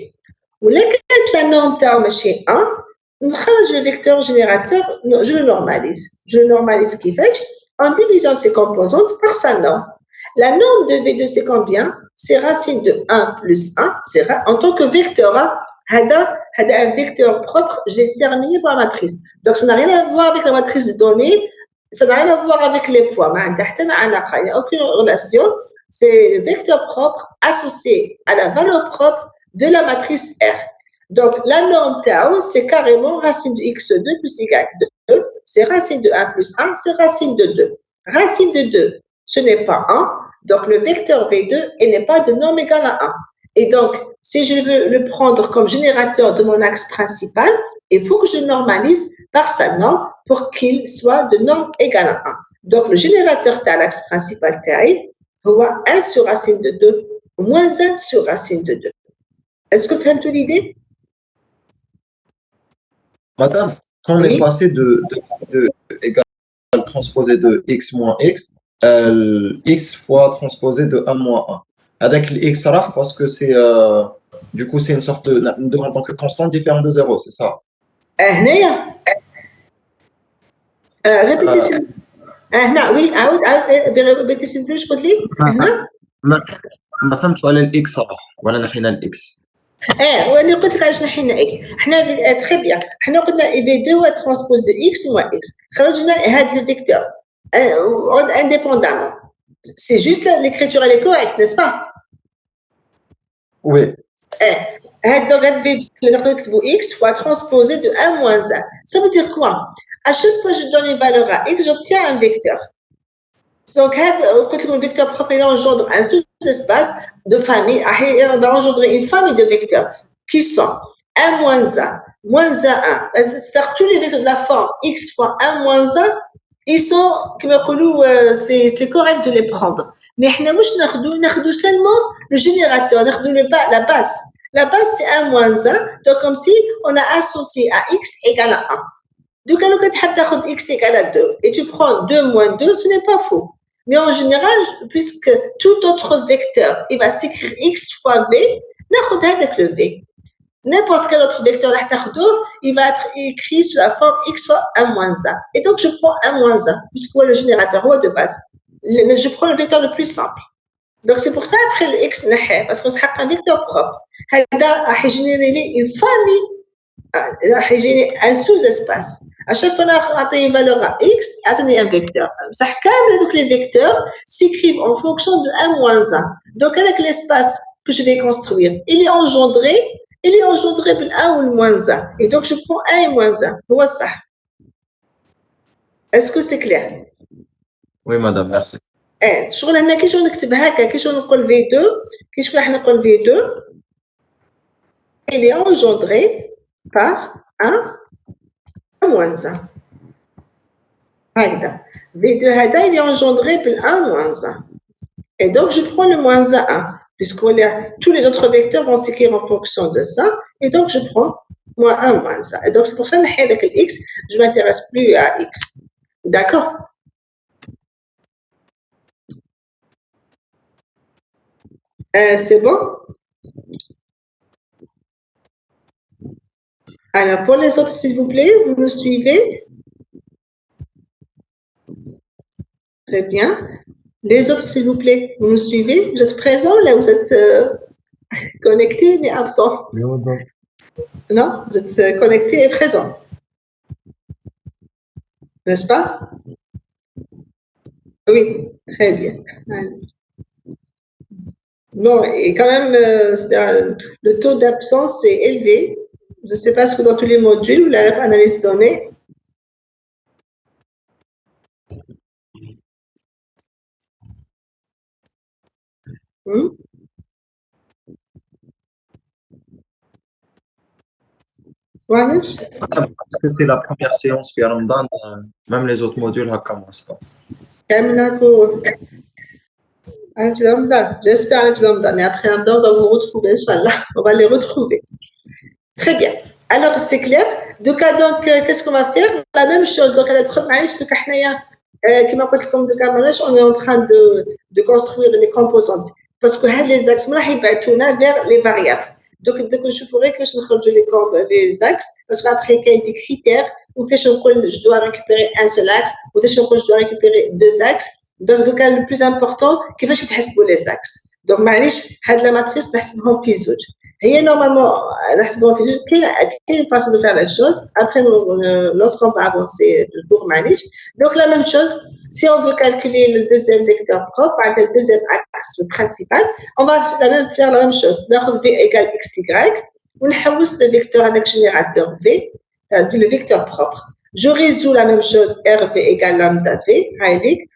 Ou la norme terme chez 1, le vecteur générateur, je le normalise. Je le normalise qui fait en divisant ses composantes par sa norme. La norme de V2, c'est combien? C'est racine de 1 plus 1. En tant que vecteur, un vecteur propre, je l'ai déterminé par la matrice. Donc, ça n'a rien à voir avec la matrice de données. Ça n'a rien à voir avec les poids. Il n'y a aucune relation. C'est le vecteur propre associé à la valeur propre de la matrice R. Donc, la norme tau, c'est carrément racine de x2 plus y de 2. C'est racine de 1 plus 1, c'est racine de 2. Racine de 2, ce n'est pas 1. Donc, le vecteur V2, il n'est pas de norme égale à 1. Et donc, si je veux le prendre comme générateur de mon axe principal, il faut que je le normalise par sa norme pour qu'il soit de norme égale à 1. Donc, le générateur de l'axe principal TI, 1 sur racine de 2, moins 1 sur racine de 2. Est-ce que vous avez toute l'idée? Madame, quand on est passé de égal transposé de x moins x, x fois transposé de 1 moins 1. Avec x rare, parce que c'est du coup, c'est une sorte de en tant que constante différente de 0, c'est ça? Répétez oui, répétez s'il vous plaît, je peux te lire. ما فهمت سؤال الاكس راه ولا نحينا الاكس. وانا قلت لك علاش نحينا اكس. حنا تري بيان، حنا قلنا في 2 هو ترانسبوز دو اكس موان اكس. خرجنا هذا لو فيكتور indépendamment. C'est juste l'écriture elle est correcte, n'est-ce pas? Oui. Donc, x fois transposé de 1 moins 1. Ça veut dire quoi? À chaque fois que je donne une valeur à x, j'obtiens un vecteur. Donc, quand le vecteur propre il engendre un sous-espace de famille, on va engendrer une famille de vecteurs qui sont 1 moins 1, moins 1, 1. C'est-à-dire tous les vecteurs de la forme x fois 1 moins 1, ils sont, c'est correct de les prendre. Mais nous avons seulement le générateur, nous avons la base. La base, c'est 1 moins 1, donc comme si on a associé à x égale à 1. Donc, quand tu as x égale à 2 et tu prends 2 moins 2, ce n'est pas faux. Mais en général, puisque tout autre vecteur, il va s'écrire x fois v, on va avec le v. N'importe quel autre vecteur, il va être écrit sous la forme x fois 1 moins 1. Et donc, je prends 1 moins 1, puisque le générateur de base. Je prends le vecteur le plus simple. Donc, c'est pour ça, après le x, parce qu'on sera un vecteur propre. Ça va générer une famille, ça va générer un sous-espace. À chaque fois qu'on a une valeur à x, on a un vecteur. Donc, les vecteurs s'écrivent en fonction de 1 moins 1. Donc, avec l'espace que je vais construire, il est engendré par 1 ou le moins 1. Et donc, je prends 1 et moins 1. Voilà ça. Est-ce que c'est clair? Oui, madame, merci. شغل هنا كي شغل نكتب هكا كي شغل نقول V2 كي شغل راح نقول V2 il est engendré par 1 moins 1. هكذا V2 هذا il est engendré par 1 moins 1. Et donc je prends le moins 1 puisque tous les autres vecteurs vont s'écrire en fonction de ça et donc je prends moins 1 moins 1. Et donc c'est pour ça que avec le x, je ne m'intéresse plus à x. D'accord? C'est bon? Alors, pour les autres, s'il vous plaît, vous nous suivez? Très bien. Les autres, s'il vous plaît, vous nous suivez? Vous êtes présents là? Vous êtes connectés mais absents? Non, vous êtes connectés et présents. N'est-ce pas? Oui, très bien. Bon, et quand même, le taux d'absence est élevé. Je ne sais pas ce que dans tous les modules, la analyse donnée. Voilà. Parce que c'est la première séance في رمضان, même les autres modules ne commencent pas. J'espère que mais après Ramadan, on va vous retrouver, Inch'Allah. On va les retrouver. Très bien. Alors, c'est clair. Donc, qu'est-ce qu'on va faire? La même chose. Donc, on est en train de construire les composantes. Parce que les axes, vers les variables. Donc, je ferai que les axes, parce qu'après, il y a des critères où je dois récupérer un seul axe, ou je dois récupérer deux axes. Donc, le plus important, c'est qu'il faut les axes. Donc, la matrice, c'est normalement, une façon de faire la chose. Après, lorsqu'on va avancer le tour manige. Donc, la même chose, si on veut calculer le deuxième vecteur propre, avec le deuxième axe principal, on va faire la même chose. V égale xy, on hausse le vecteur avec générateur V, le vecteur propre. Je résous la même chose, RV égale lambda V,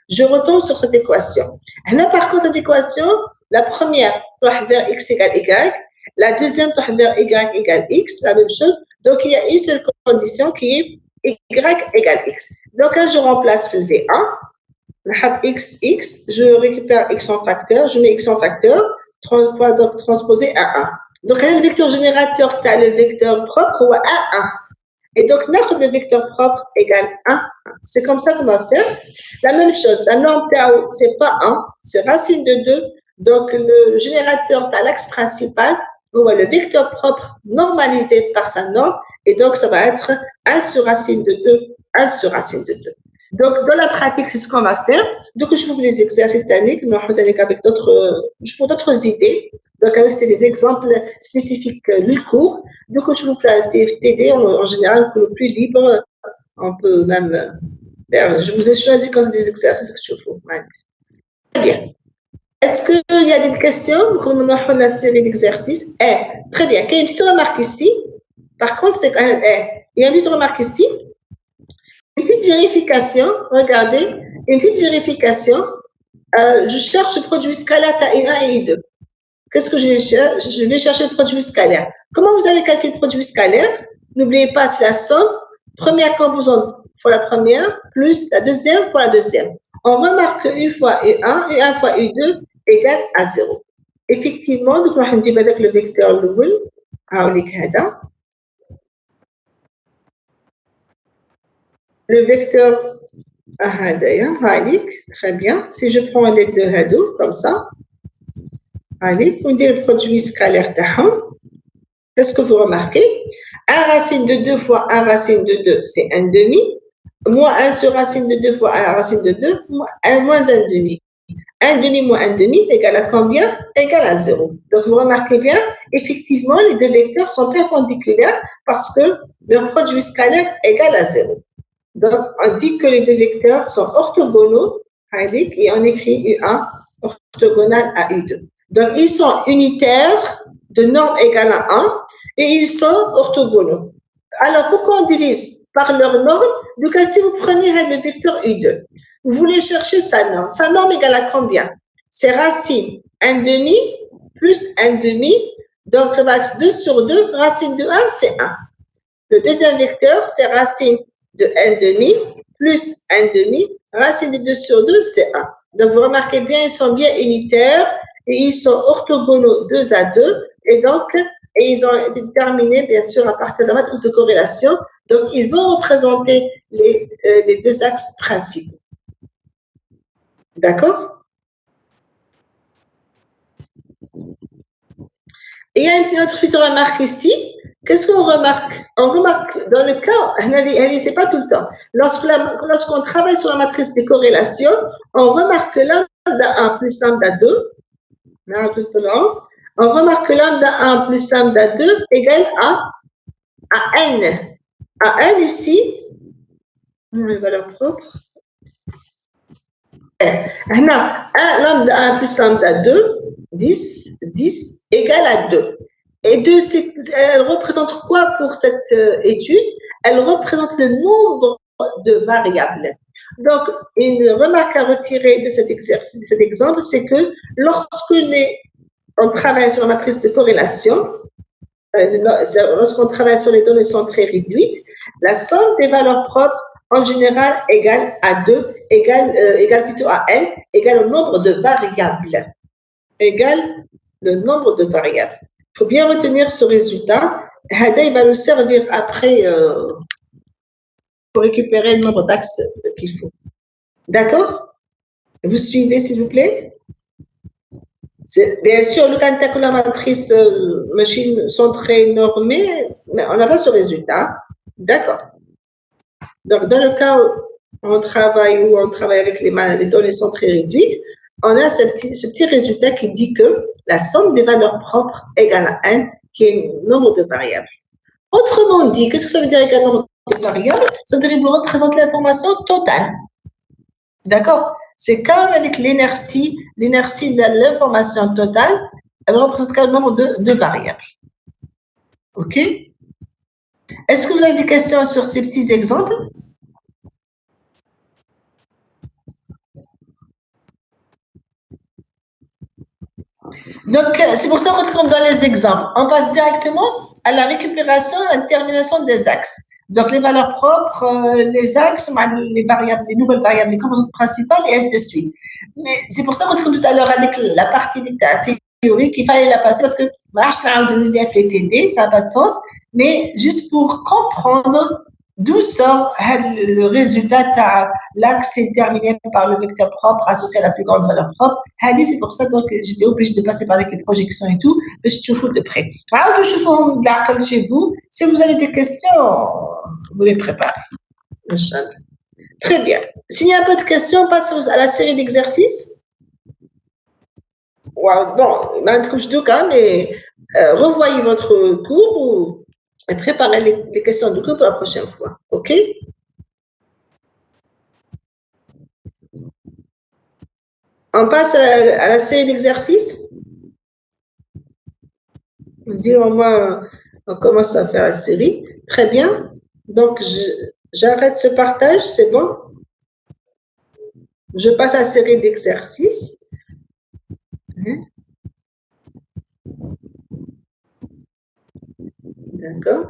je retourne sur cette équation. Là, par contre, cette équation, la première, vers x égale y, la deuxième, vers y égale x, la même chose. Donc, il y a une seule condition qui est y égale x. Donc, là, je remplace le V1, x, je récupère x en facteur, je mets x en facteur, 3 fois donc transposé à 1. Donc, le vecteur générateur, tu as le vecteur propre ou à 1. Et donc, notre vecteur propre égale 1. C'est comme ça qu'on va faire. La même chose, la norme tau, c'est pas 1, c'est racine de 2. Donc, le générateur, tu as l'axe principal, ou le vecteur propre normalisé par sa norme. Et donc, ça va être 1 sur racine de 2, 1 sur racine de 2. Donc, dans la pratique, c'est ce qu'on va faire. Donc, je vous fais les exercices techniques, mais on va avec d'autres idées. Donc, c'est des exemples spécifiques du cours. Donc, je vous fais TD, en général, le plus libre, on peut même. D'ailleurs, je vous ai choisi quand c'est des exercices que je vous fais. Très bien. Est-ce qu'il y a des questions pour la série d'exercices? Très bien. Il y a une petite remarque ici. Par contre, il y a une petite remarque ici. Une petite vérification. Regardez. une petite vérification. Je cherche le produit scalaire à I1 et I2. Qu'est-ce que je vais chercher? Je vais chercher le produit scalaire. Comment vous allez calculer le produit scalaire? N'oubliez pas, c'est la somme, première composante fois la première, plus la deuxième fois la deuxième. On remarque que U fois U1, U1 fois U2 égale à 0. Effectivement, donc, on va dire avec le vecteur l'oul, le vecteur très bien. Si je prends les deux hadou, comme ça, allez, on dit le produit scalaire d'aham. Qu'est-ce que vous remarquez? 1 racine de 2 fois 1 racine de 2, c'est 1 demi. Moins 1 sur racine de 2 fois 1 racine de 2, moins 1 demi. 1 demi moins 1 demi égale à combien? Égale à 0. Donc, vous remarquez bien, effectivement, les deux vecteurs sont perpendiculaires parce que leur produit scalaire égale à 0. Donc, on dit que les deux vecteurs sont orthogonaux, et on écrit U1 orthogonal à U2. Donc, ils sont unitaires de norme égale à 1 et ils sont orthogonaux. Alors, pourquoi on divise par leur norme? Donc, si vous prenez le vecteur U2, vous voulez chercher sa norme. Sa norme égale à combien? C'est racine 1 demi plus 1 demi. Donc, ça va être 2 sur 2. Racine de 1, c'est 1. Le deuxième vecteur, c'est racine de 1 demi plus 1 demi. Racine de 2 sur 2, c'est 1. Donc, vous remarquez bien, ils sont bien unitaires et ils sont orthogonaux 2 à 2. Et donc, ils ont été déterminés, bien sûr, à partir de la matrice de corrélation. Donc, ils vont représenter les deux axes principaux. D'accord? Et il y a une autre petite remarque ici. Qu'est-ce qu'on remarque? On remarque dans le cas, c'est pas tout le temps. Lorsqu'on travaille sur la matrice des corrélations, on remarque que lambda 1 plus lambda 2, là, tout le long, on remarque que lambda 1 plus lambda 2 égale à n. À n ici, une valeur propre. Lambda 1 plus lambda 2, 10 égale à 2. Et 2, elle représente quoi pour cette étude? Elle représente le nombre de variables. Donc, une remarque à retirer de cet exercice, de cet exemple, c'est que on travaille sur la matrice de corrélation, lorsqu'on travaille sur les données centrées réduites, la somme des valeurs propres en général égale à 2, égale plutôt à n, égale au nombre de variables. Égale le nombre de variables. Il faut bien retenir ce résultat. Hada, il va nous servir après pour récupérer le nombre d'axes qu'il faut. D'accord? Vous suivez, s'il vous plaît? Bien sûr, le cas de la matrice machine centrée normée, mais on n'a pas ce résultat. D'accord. Donc, dans le cas où on travaille avec les données centrées réduites, on a ce petit résultat qui dit que la somme des valeurs propres égale à n, qui est le nombre de variables. Autrement dit, qu'est-ce que ça veut dire égal nombre de variables? Ça veut dire qu'il représente l'information totale. D'accord? C'est comme avec l'inertie de l'information totale, elle représente le nombre de variables. OK? Est-ce que vous avez des questions sur ces petits exemples? Donc, c'est pour ça qu'on rentre dans les exemples. On passe directement à la récupération et à la termination des axes. Donc, les valeurs propres, les axes, les variables, les nouvelles variables, les composantes principales et ainsi de suite. Mais c'est pour ça qu'on trouve tout à l'heure avec la partie théorique, il fallait la passer parce que les TD, ça n'a pas de sens. Mais juste pour comprendre d'où sort le résultat de l'axe est terminé par le vecteur propre associé à la plus grande valeur propre. C'est pour ça que j'étais obligée de passer par des projections et tout, mais je te fous de près. Alors, je fous de la chez vous. Si vous avez des questions, vous les préparez. Très bien. S'il n'y a pas de questions, on passe à la série d'exercices. Bon, maintenant, je dis quand même, mais revoyez votre cours et préparez les questions du cours pour la prochaine fois. OK? On passe à la série d'exercices. On dit au moins, on commence à faire la série. Très bien. Donc, j'arrête ce partage, c'est bon? Je passe à la série d'exercices. D'accord.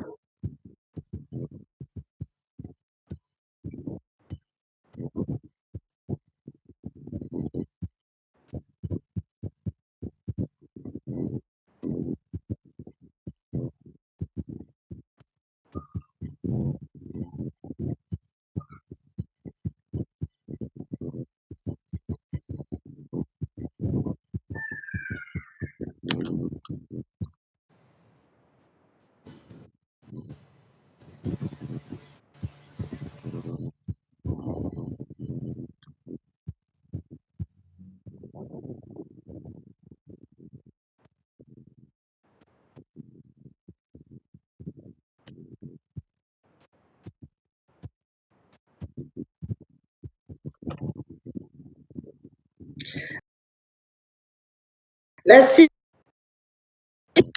La série.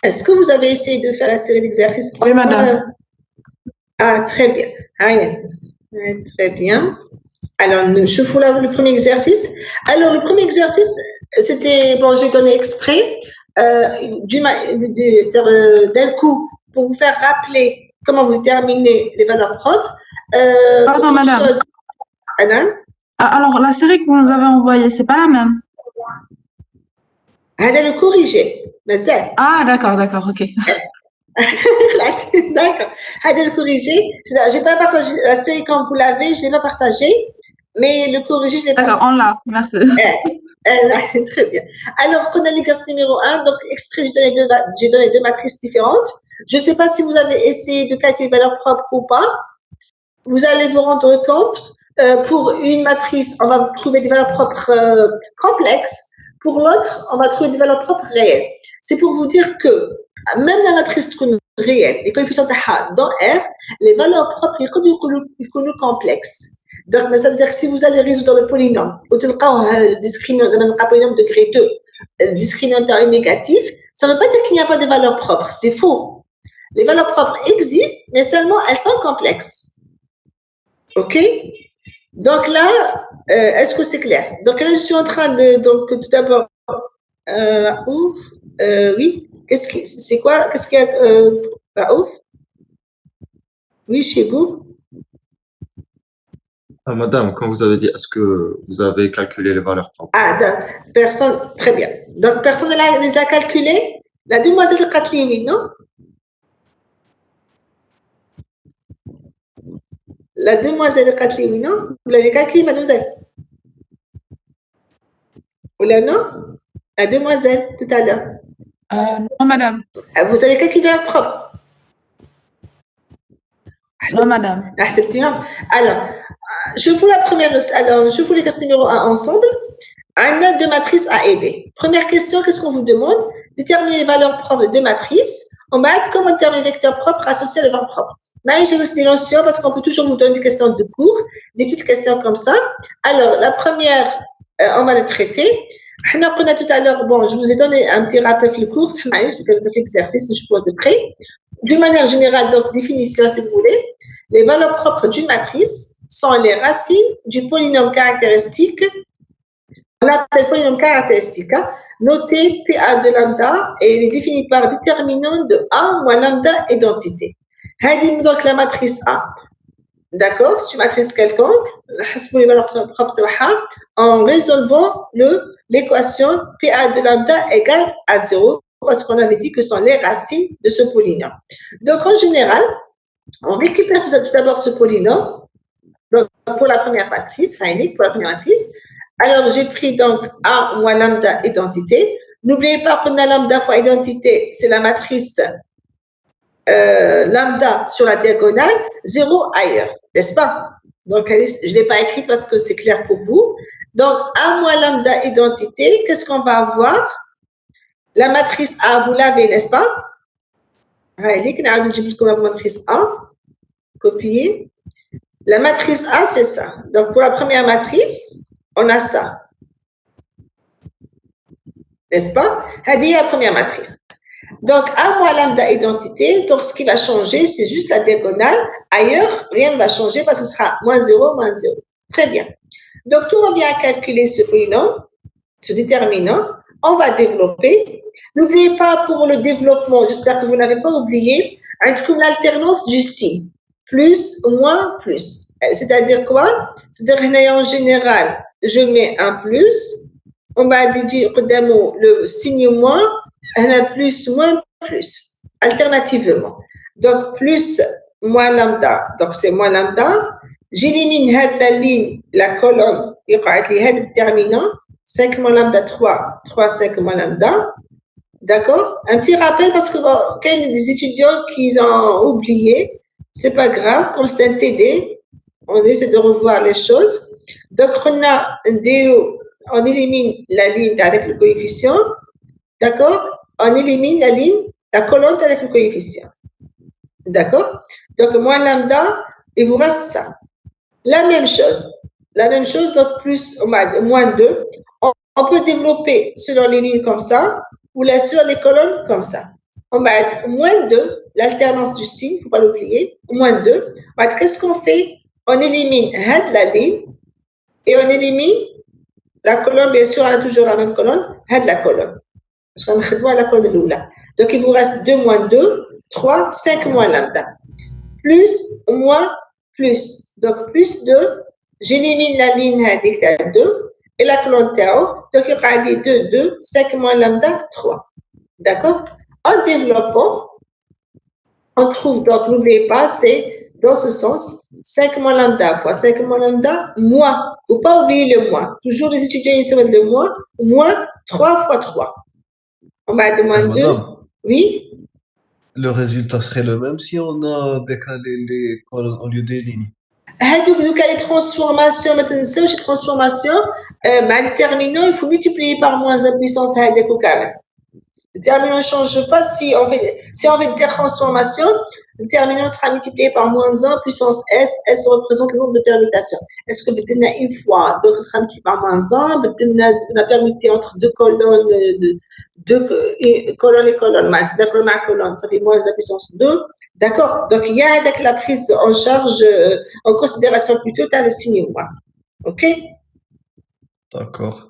Est-ce que vous avez essayé de faire la série d'exercices? Oui, madame. Ah, très bien. Très bien. Alors, je vous le premier exercice. Alors, le premier exercice, c'était, bon, j'ai donné exprès d'un coup pour vous faire rappeler comment vous terminez les valeurs propres. Pardon, madame. Alors, la série que vous nous avez envoyée, c'est pas la même. Elle est le corrigé. Ah, d'accord, ok. D'accord. Elle est le corrigé. J'ai pas partagé la série quand vous l'avez, je l'ai pas partagée, mais le corrigé, je l'ai pas. D'accord, on l'a, merci. Très bien. Alors, prenez l'exercice numéro 1. Donc, extrait, j'ai donné deux matrices différentes. Je ne sais pas si vous avez essayé de calculer les valeurs propres ou pas. Vous allez vous rendre compte, pour une matrice, on va trouver des valeurs propres complexes. Pour l'autre, on va trouver des valeurs propres réelles. C'est pour vous dire que même la matrice réelle, les coefficients dans R, les valeurs propres, ils sont complexes. Donc, ça veut dire que si vous allez résoudre le polynôme, ou le discriminant, vous avez un polynôme de degré 2, le discriminateur est négatif, ça ne veut pas dire qu'il n'y a pas de valeurs propres. C'est faux. Les valeurs propres existent, mais seulement elles sont complexes. OK? Donc là, est-ce que c'est clair? Donc là, je suis en train de, donc tout d'abord, oui, qu'est-ce qu'il y a, Raouf? Oui, chez vous? Ah, madame, quand vous avez dit, est-ce que vous avez calculé les valeurs propres? Ah, donc, personne, très bien. Donc, personne ne les a calculées? La demoiselle Katli, oui, non? La demoiselle Katli, oui, non? Vous l'avez calculé, mademoiselle? Ou là, non? La demoiselle, tout à l'heure. Non, madame. Vous avez calculé les valeurs propres? Non, madame. Ah, c'est bien. Alors, je vous l'exercice numéro 1 ensemble. Un note de matrice A et B. Première question, qu'est-ce qu'on vous demande? Déterminer les valeurs propres de deux matrices. On va être comment déterminer les vecteurs propres associés à les valeurs propres. Mais j'ai aussi des notions parce qu'on peut toujours vous donner des questions de cours, des petites questions comme ça. Alors, la première, on va le traiter. On a tout à l'heure, bon, je vous ai donné un petit rappel le cours, c'est l'exercice, je vois de près. D'une manière générale, donc, définition, si vous voulez. Les valeurs propres d'une matrice sont les racines du polynôme caractéristique. On l'appelle polynôme caractéristique, noté PA de lambda et il est défini par déterminant de A moins lambda identité. Donc la matrice A. D'accord? C'est une matrice quelconque, les valeurs propres en résolvant l'équation PA de lambda égale à 0 parce qu'on avait dit que ce sont les racines de ce polynôme. Donc en général, on récupère tout d'abord ce polynôme. Donc pour la première matrice, pour la première matrice, alors, j'ai pris donc A moins lambda identité. N'oubliez pas qu'on a lambda fois identité, c'est la matrice lambda sur la diagonale, 0 ailleurs, n'est-ce pas? Donc, je ne l'ai pas écrite parce que c'est clair pour vous. Donc, A moins lambda identité, qu'est-ce qu'on va avoir? La matrice A, vous l'avez, n'est-ce pas? La matrice A, copier. La matrice A, c'est ça. Donc, pour la première matrice, on a ça. N'est-ce pas? C'est la première matrice. Donc, A moins lambda identité, donc ce qui va changer, c'est juste la diagonale. Ailleurs, rien ne va changer parce que ce sera moins 0, moins 0. Très bien. Donc, tout on vient calculer ce polynôme, ce déterminant. On va développer. N'oubliez pas pour le développement, j'espère que vous n'avez pas oublié, l'alternance du signe. Plus, moins, plus. C'est-à-dire quoi? C'est-à-dire en général, je mets un plus, on va dire le signe moins, un plus, moins, plus, alternativement. Donc, plus, moins lambda, donc c'est moins lambda. J'élimine la ligne, la colonne, il y aura le déterminant, 5 moins lambda, 3, 3, 5 moins lambda. D'accord? Un petit rappel parce que bon, quand il y a des étudiants qui ont oublié, c'est pas grave, comme c'est un TD, on essaie de revoir les choses. Donc, on élimine la ligne avec le coefficient. D'accord? On élimine la ligne, la colonne avec le coefficient. D'accord? Donc, moins lambda, il vous reste ça. La même chose, donc plus, moins 2. On peut développer selon les lignes comme ça, ou là sur les colonnes comme ça. On va être moins 2, l'alternance du signe, il ne faut pas l'oublier, moins 2. Qu'est-ce qu'on fait? On élimine la ligne et on élimine la colonne, bien sûr, on a toujours la même colonne, la colonne. Parce qu'on a la colonne de l'oula. Donc, il vous reste 2 moins 2, 3, 5 moins lambda. Plus, moins, plus. Donc, plus 2, j'élimine la ligne avec 2 et la colonne Tao. Donc, il y aura 2, 2, 5 moins lambda, 3. D'accord? En développant, on trouve, donc, n'oubliez pas, c'est dans ce sens, 5 moins lambda fois 5 moins lambda, moins. Il ne faut pas oublier le moins. Toujours les étudiants, ils se mettent le moins 3 fois 3. On va être moins 2. Madame, Oui? le résultat serait le même si on a décalé les colonnes au lieu des lignes. Donc, les transformations, maintenant, ces transformations, le déterminant, il faut multiplier par moins 1 puissance à le déterminant ne change pas si on fait des transformations. Le déterminant sera multiplié par moins 1 puissance S. S représente le nombre de permutations. Est-ce que peut-être une fois, donc ce sera multiplié par moins 1, peut-être on a permuté entre deux colonnes, colonne et colonne, c'est colonne à colonne, ça fait moins 1 puissance 2. D'accord? Donc, il y a avec la prise en charge, en considération plutôt, tu as le signe moins. OK? D'accord.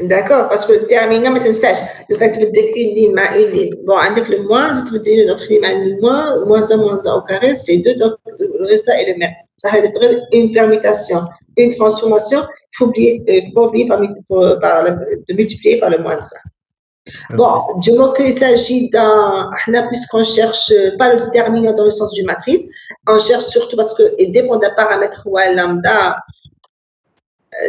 D'accord, parce que le déterminant, mais tu sais, quand tu veux dire une ligne, une ligne. Bon, avec le moins, si tu veux dire une autre ligne, le moins 1 au carré, c'est 2, donc le résultat est le même. Ça va être une permutation, une transformation. Il faut pas oublier de multiplier par le moins 5. Bon, du moment qu'il s'agit puisqu'on cherche pas le déterminant dans le sens du matrice, on cherche surtout parce qu'il dépend d'un paramètre ou un lambda.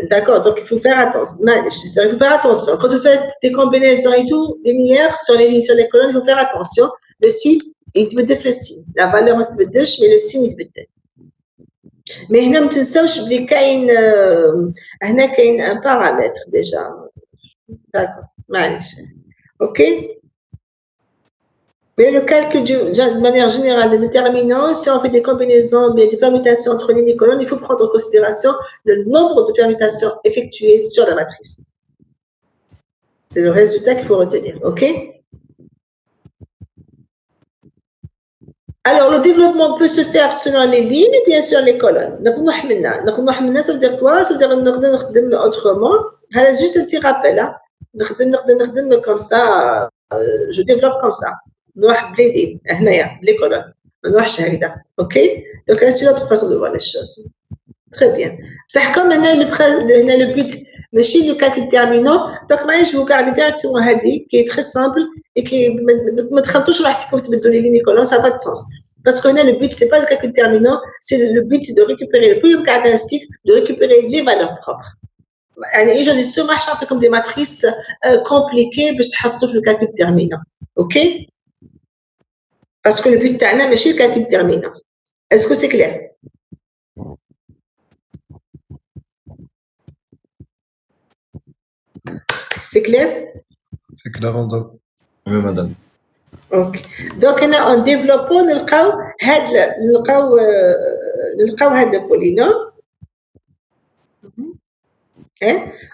D'accord, donc il faut faire attention. Il faut faire attention. Quand vous faites des combinaisons et tout, linéaires sur les lignes, sur les colonnes, il faut faire attention. Le signe, il te le signe. La valeur, il te mais le signe, il te mais هنا ما تنساوش بلي كاين هنا كاين un paramètre déjà. D'accord, معليش. OK. Mais le calcul de manière générale des déterminants, si on fait des combinaisons, des permutations entre lignes et colonnes, il faut prendre en considération le nombre de permutations effectuées sur la matrice. C'est le résultat qu'il faut retenir, ok? Alors, le développement peut se faire selon les lignes et bien sûr les colonnes. Ça veut dire quoi? Ça veut dire que autrement. C'est juste un petit rappel. Comme ça, je développe comme ça. Les colonnes. Ok? Donc, là, c'est l'autre façon de voir les choses. Très bien. C'est comme le but, le calcul déterminant. Donc, je vais vous garder directement qui est très simple et qui me traite toujours de donner les colonnes, ça n'a pas de sens. Parce que le but, c'est pas le calcul déterminant, le but, c'est de récupérer le plus caractéristique, de récupérer les valeurs propres. Je dis souvent, je comme des matrices compliquées, parce que le calcul déterminant. OK? Parce que le but, c'est le calcul déterminant. Est-ce que c'est clair? C'est clair? C'est clair, madame. Oui, madame. Ok. Donc, en développant, نلقاو هاد le polynôme.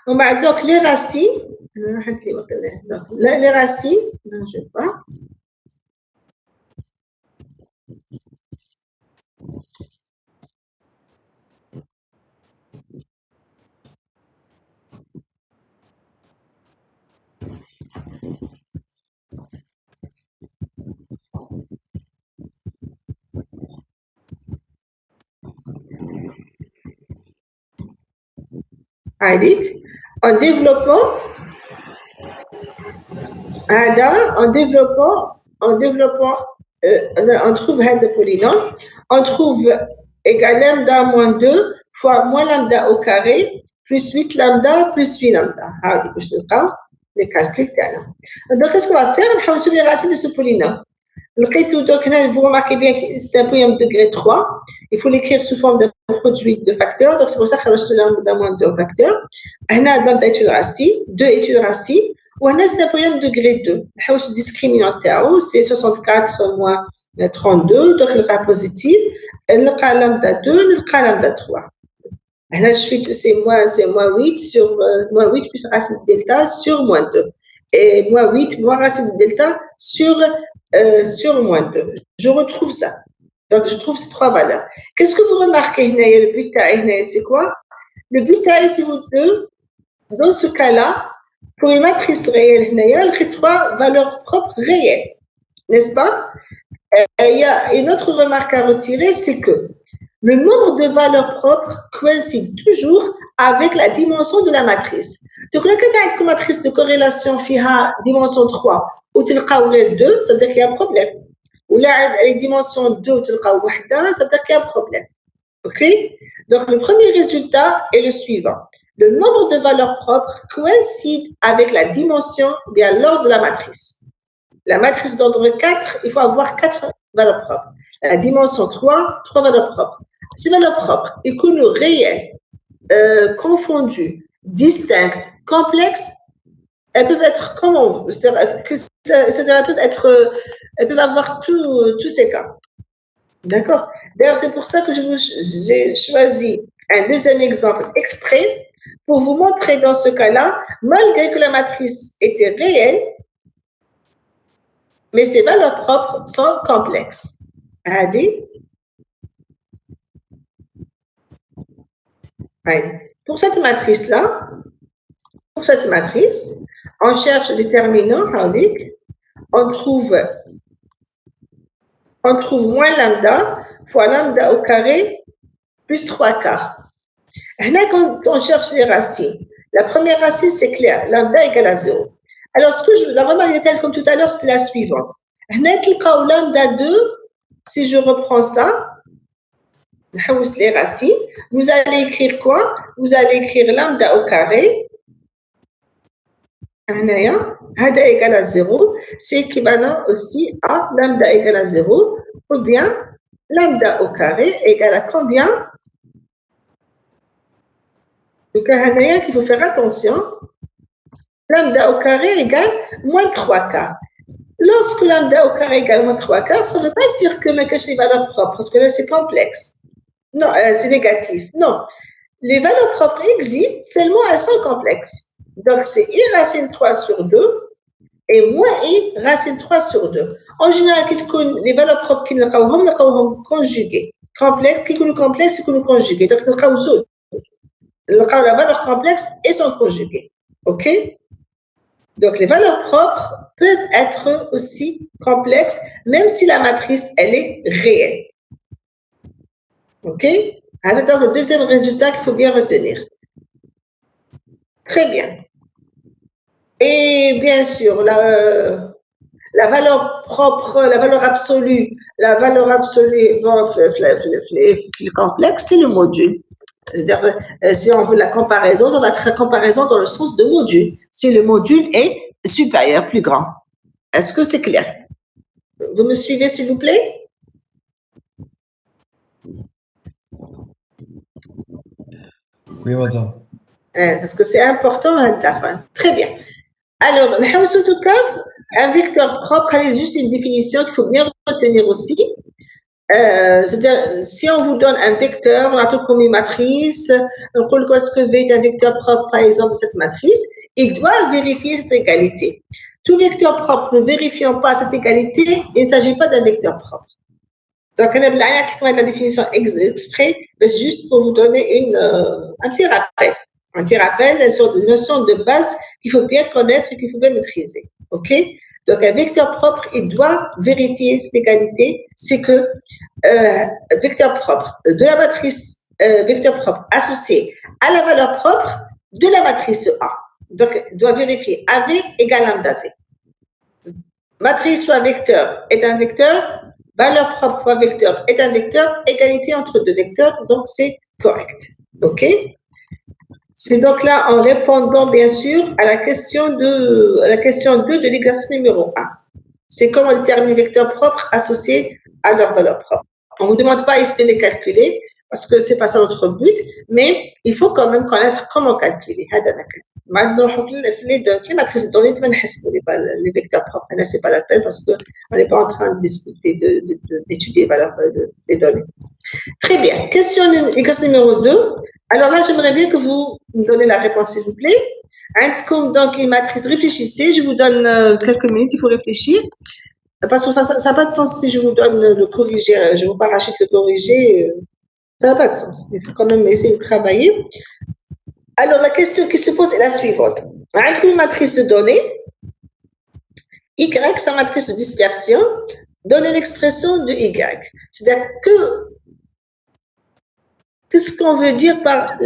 On va donc les racines. Les racines, non, je sais pas. عليك. En développant, on trouve هذا polynôme, on trouve égal lambda moins 2 fois moins lambda au carré plus 8 lambda plus 8 lambda. هذه باش نلقاو les calculs تاعنا. Donc qu'est-ce qu'on va faire? نحاول نشوف les racines de ce polynôme. Donc, vous remarquez bien que c'est un polynôme de degré 3. Il faut l'écrire sous forme d'un produit de facteurs. Donc, c'est pour ça que je lambda moins 2 facteurs. Lambda est une racine, 2 est une racine. Ou c'est un polynôme de degré 2. Le discriminant c'est 64 moins 32. Donc, le cas positif. Le cas lambda 2, le cas lambda 3. C'est moins 8 sur moins 8 plus racine de delta sur moins 2. Et moins 8 moins racine de delta sur moins 2. Je retrouve ça. Donc, je trouve ces trois valeurs. Qu'est-ce que vous remarquez? Le but, c'est quoi? Le but, c'est vous deux. Dans ce cas-là, pour une matrice réelle, il y a trois valeurs propres réelles. N'est-ce pas? Il y a une autre remarque à retirer, c'est que le nombre de valeurs propres coïncide toujours avec la dimension de la matrice. Donc, là, quand tu as une matrice de corrélation FIHA dimension 3 ou tu le 2, ça veut dire qu'il y a un problème. Ou là, les dimensions 2 ou tu le 1, ça veut dire qu'il y a un problème. OK? Donc, le premier résultat est le suivant. Le nombre de valeurs propres coïncide avec la dimension, bien l'ordre de la matrice. La matrice d'ordre 4, il faut avoir 4 valeurs propres. La dimension 3, 3 valeurs propres. Ces valeurs propres, ils coulent réelles, confondues, distinctes, complexes, elles peuvent être comme on veut. C'est-à-dire elles peuvent avoir tous ces cas. D'accord? D'ailleurs, c'est pour ça que j'ai choisi un deuxième exemple exprès pour vous montrer dans ce cas-là, malgré que la matrice était réelle, mais ses valeurs propres sont complexes. Adi? Pour cette matrice-là, on cherche le déterminant, on trouve moins lambda fois lambda au carré plus 3 quarts. Quand on cherche les racines, la première racine, c'est clair, lambda égale à 0. Alors, la remarque est telle comme tout à l'heure, c'est la suivante. Lambda 2, si je reprends ça, les racines, vous allez écrire quoi? Vous allez écrire lambda au carré. Hada égale à 0, c'est équivalent aussi à lambda égale à 0, ou bien lambda au carré égale à combien? Donc, il faut faire attention. Lambda au carré égale moins 3 quarts. Lorsque lambda au carré égale moins 3 quarts, ça ne veut pas dire que me cache les valeurs propres, parce que là, c'est complexe. Non, c'est négatif. Non. Les valeurs propres existent, seulement elles sont complexes. Donc, c'est I racine 3 sur 2 et moins I racine 3 sur 2. En général, les valeurs propres qui nous conjuguées. Complexes, qui sont complexes, qui sont conjuguées. Donc, la valeur complexe et sont conjuguées. OK? Donc, les valeurs propres peuvent être aussi complexes, même si la matrice, elle est réelle. OK? Alors, donc, le deuxième résultat qu'il faut bien retenir. Très bien. Et bien sûr, la valeur propre, la valeur absolue complexe, c'est le module. C'est-à-dire, si on veut la comparaison, ça va être la comparaison dans le sens de module. Si le module est supérieur, plus grand. Est-ce que c'est clair? Vous me suivez, s'il vous plaît? Oui, madame. Parce que c'est important, très bien. Alors, en tout cas, un vecteur propre, c'est juste une définition qu'il faut bien retenir aussi. C'est-à-dire, si on vous donne un vecteur, on a tout comme une matrice, on peut ce que V est un vecteur propre, par exemple, de cette matrice, il doit vérifier cette égalité. Tout vecteur propre ne vérifiant pas cette égalité, il ne s'agit pas d'un vecteur propre. Donc, on a la définition exprès, mais c'est juste pour vous donner un petit rappel. Un petit rappel sur des notions de base qu'il faut bien connaître et qu'il faut bien maîtriser. OK? Donc, un vecteur propre, il doit vérifier cette égalité. C'est que vecteur propre de la matrice, vecteur propre associé à la valeur propre, de la matrice A. Donc, il doit vérifier AV égale lambda V. Matrice fois vecteur est un vecteur, valeur propre fois vecteur est un vecteur, égalité entre deux vecteurs, donc c'est correct. OK? C'est donc là en répondant bien sûr à la question 2 de l'exercice numéro 1. C'est comment déterminer les vecteurs propres associés à leur valeur propre. On ne vous demande pas ici de les calculer parce que ce n'est pas ça notre but, mais il faut quand même connaître comment calculer. Maintenant, les matrices de données, les vecteurs propres, ce n'est pas la peine parce qu'on n'est pas en train de discuter, d'étudier les valeurs des données. Très bien. Question numéro 2. Alors là, j'aimerais bien que vous me donnez la réponse, s'il vous plaît. Comme donc une matrice, réfléchissez. Je vous donne quelques minutes, il faut réfléchir. Parce que ça n'a pas de sens si je vous donne le corriger, je vous parachute le corriger, ça n'a pas de sens. Il faut quand même essayer de travailler. Alors, la question qui se pose est la suivante. Une matrice de données, Y, sa matrice de dispersion, donne l'expression de Y. C'est-à-dire qu'est-ce qu'on veut dire par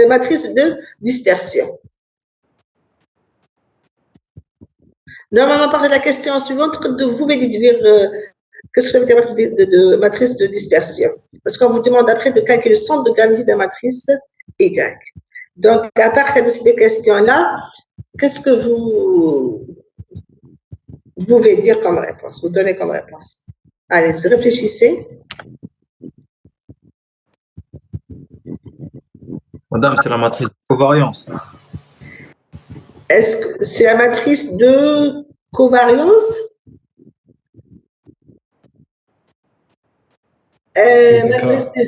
matrice de dispersion? Normalement, par la question suivante, vous pouvez déduire qu'est-ce que ça veut dire de matrice de dispersion. Parce qu'on vous demande après de calculer le centre de gravité de la matrice Y. Donc, à partir de ces questions-là, qu'est-ce que vous pouvez dire comme réponse, vous donnez comme réponse? Allez, réfléchissez. Madame, c'est la matrice de covariance. Est-ce que c'est la matrice de covariance? Matrice de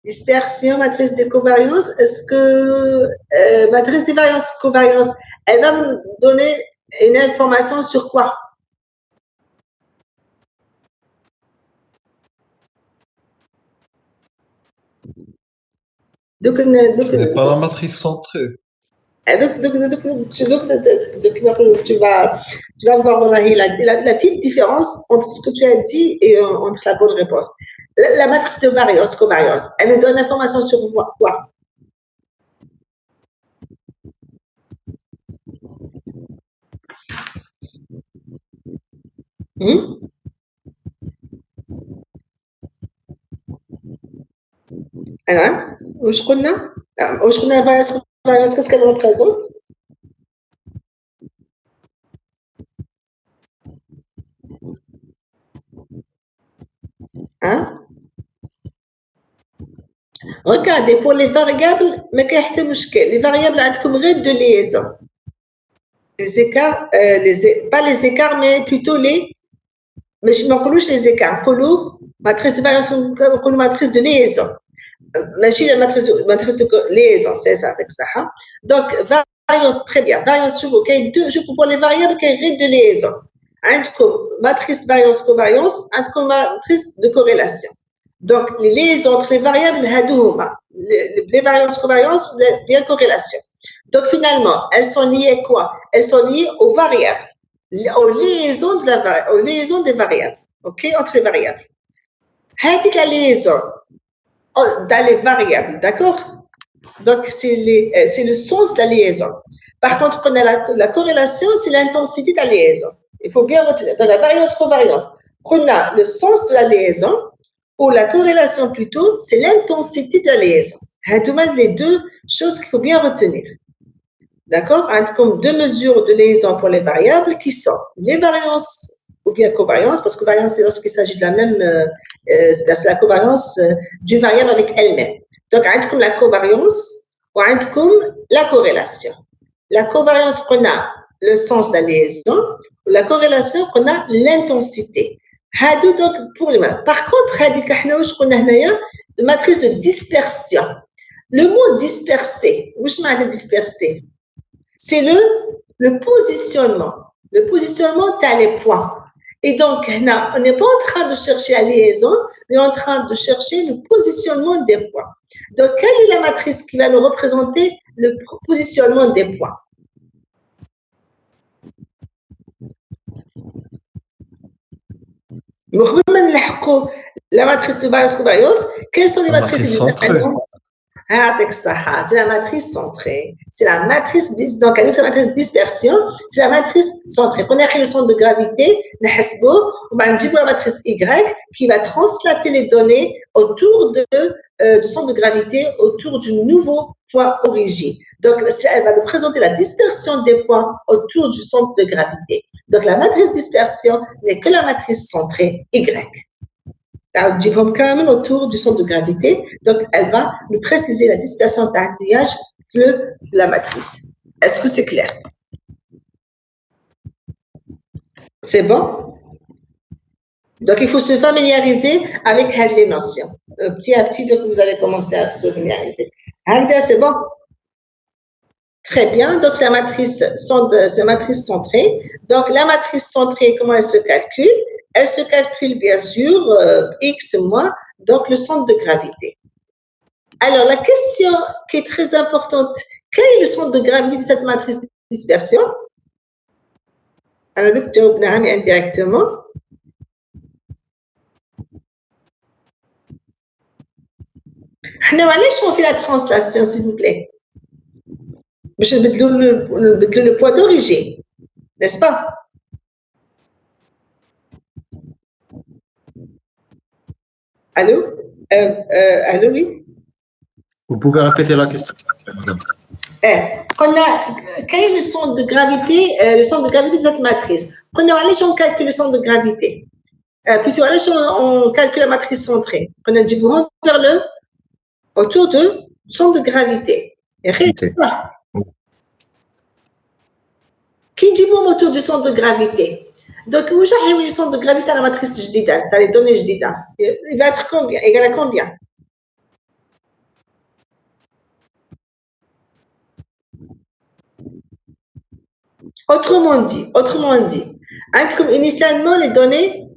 dispersion, matrice de covariance. Est-ce que matrice de variance, covariance, elle va me donner une information sur quoi? Ce n'est pas la matrice centrée. Donc, tu vas voir la petite différence entre ce que tu as dit et entre la bonne réponse. La matrice de variance, covariance, elle me donne l'information sur quoi? Alors, واش قلنا variance, qu'est-ce qu'elle représente? Hein? Regardez, pour les variables, les variables عندكم غير de liaison. Les écarts, pas les écarts, mais plutôt mais je ne m'en les écarts. Matrice de variance, matrice de liaison. Machine la matrice de liaison, c'est ça, avec ça. Donc, variance, très bien. Variance, je vous prends les variables qui sont de liaison. Matrice variance, covariance, matrice de corrélation. Donc, les liaisons entre les variables, les variances, covariance, les corrélations. Donc, finalement, elles sont liées à quoi? Elles sont liées aux variables, aux liaisons des variables, ok, entre les variables. La liaison dans les variables, d'accord? Donc, c'est le sens de la liaison. Par contre, on a la corrélation, c'est l'intensité de la liaison. Il faut bien retenir. Dans la variance-covariance, on a le sens de la liaison, ou la corrélation plutôt, c'est l'intensité de la liaison. C'est les deux choses qu'il faut bien retenir. D'accord? Comme deux mesures de liaison pour les variables qui sont les variances ou bien covariance, parce que variance, c'est lorsqu'il s'agit de la même, c'est la covariance d'une variable avec elle-même. Donc, comme la covariance ou comme la corrélation. La covariance, on a le sens de la liaison, ou la corrélation, on a l'intensité. Donc, pour les mains. Par contre, la matrice de dispersion. Le mot disperser, disperser, c'est le positionnement. Le positionnement, tu as les points. Et donc, on n'est pas en train de chercher la liaison, mais en train de chercher le positionnement des points. Donc, quelle est la matrice qui va nous représenter le positionnement des points? La matrice de variance-covariance, quelles sont les matrices centrée. C'est la matrice centrée. C'est la matrice, donc, avec sa matrice dispersion, c'est la matrice centrée. On a le centre de gravité, on va dire la matrice Y qui va translater les données autour du centre de gravité, autour du nouveau point origine. Donc, elle va nous présenter la dispersion des points autour du centre de gravité. Donc, la matrice dispersion n'est que la matrice centrée Y. Autour du centre de gravité, donc elle va nous préciser la dispersion d'un nuage de la matrice. Est-ce que c'est clair? C'est bon? Donc il faut se familiariser avec les notions. Petit à petit, donc vous allez commencer à se familiariser. C'est bon? Très bien, donc c'est la matrice centrée. Donc la matrice centrée, comment elle se calcule? Elle se calcule bien sûr X moins, donc le centre de gravité. Alors la question qui est très importante, quel est le centre de gravité de cette matrice de dispersion? Alors donc جاوبنا indirectement. علاش on fait la translation s'il vous plaît? باش نبدلوا le point d'origine, n'est-ce pas? Allô? Allô, oui? Vous pouvez répéter la question, madame. Quel est le centre de gravité de cette matrice? On calcule le centre de gravité. Plutôt, on calcule la matrice centrée. On a dit vers autour du centre de gravité. C'est ça. Qui dit autour du centre de gravité? Donc, où j'ai le centre de gravité à la matrice jdida, dans les données jdida. Il va être combien? Égal à combien? Autrement dit, initialement, les données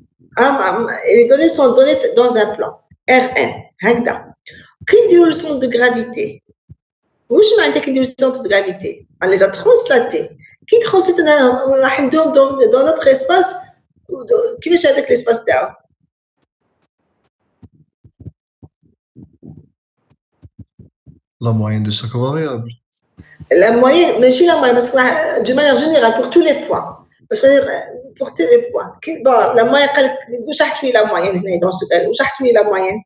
sont données dans un plan, Rn. Qui dit le centre de gravité? Où je m'indique le centre de gravité? On les a translatés. Qui translate dans notre espace? Qui est avec l'espace d'A? La moyenne de chaque variable. La moyenne, mais chez la moyenne, parce que d'une manière générale, pour tous les points. Parce que pour tous les points. Bon, la moyenne, où j'ai la moyenne dans ce cas? Où j'ai la moyenne?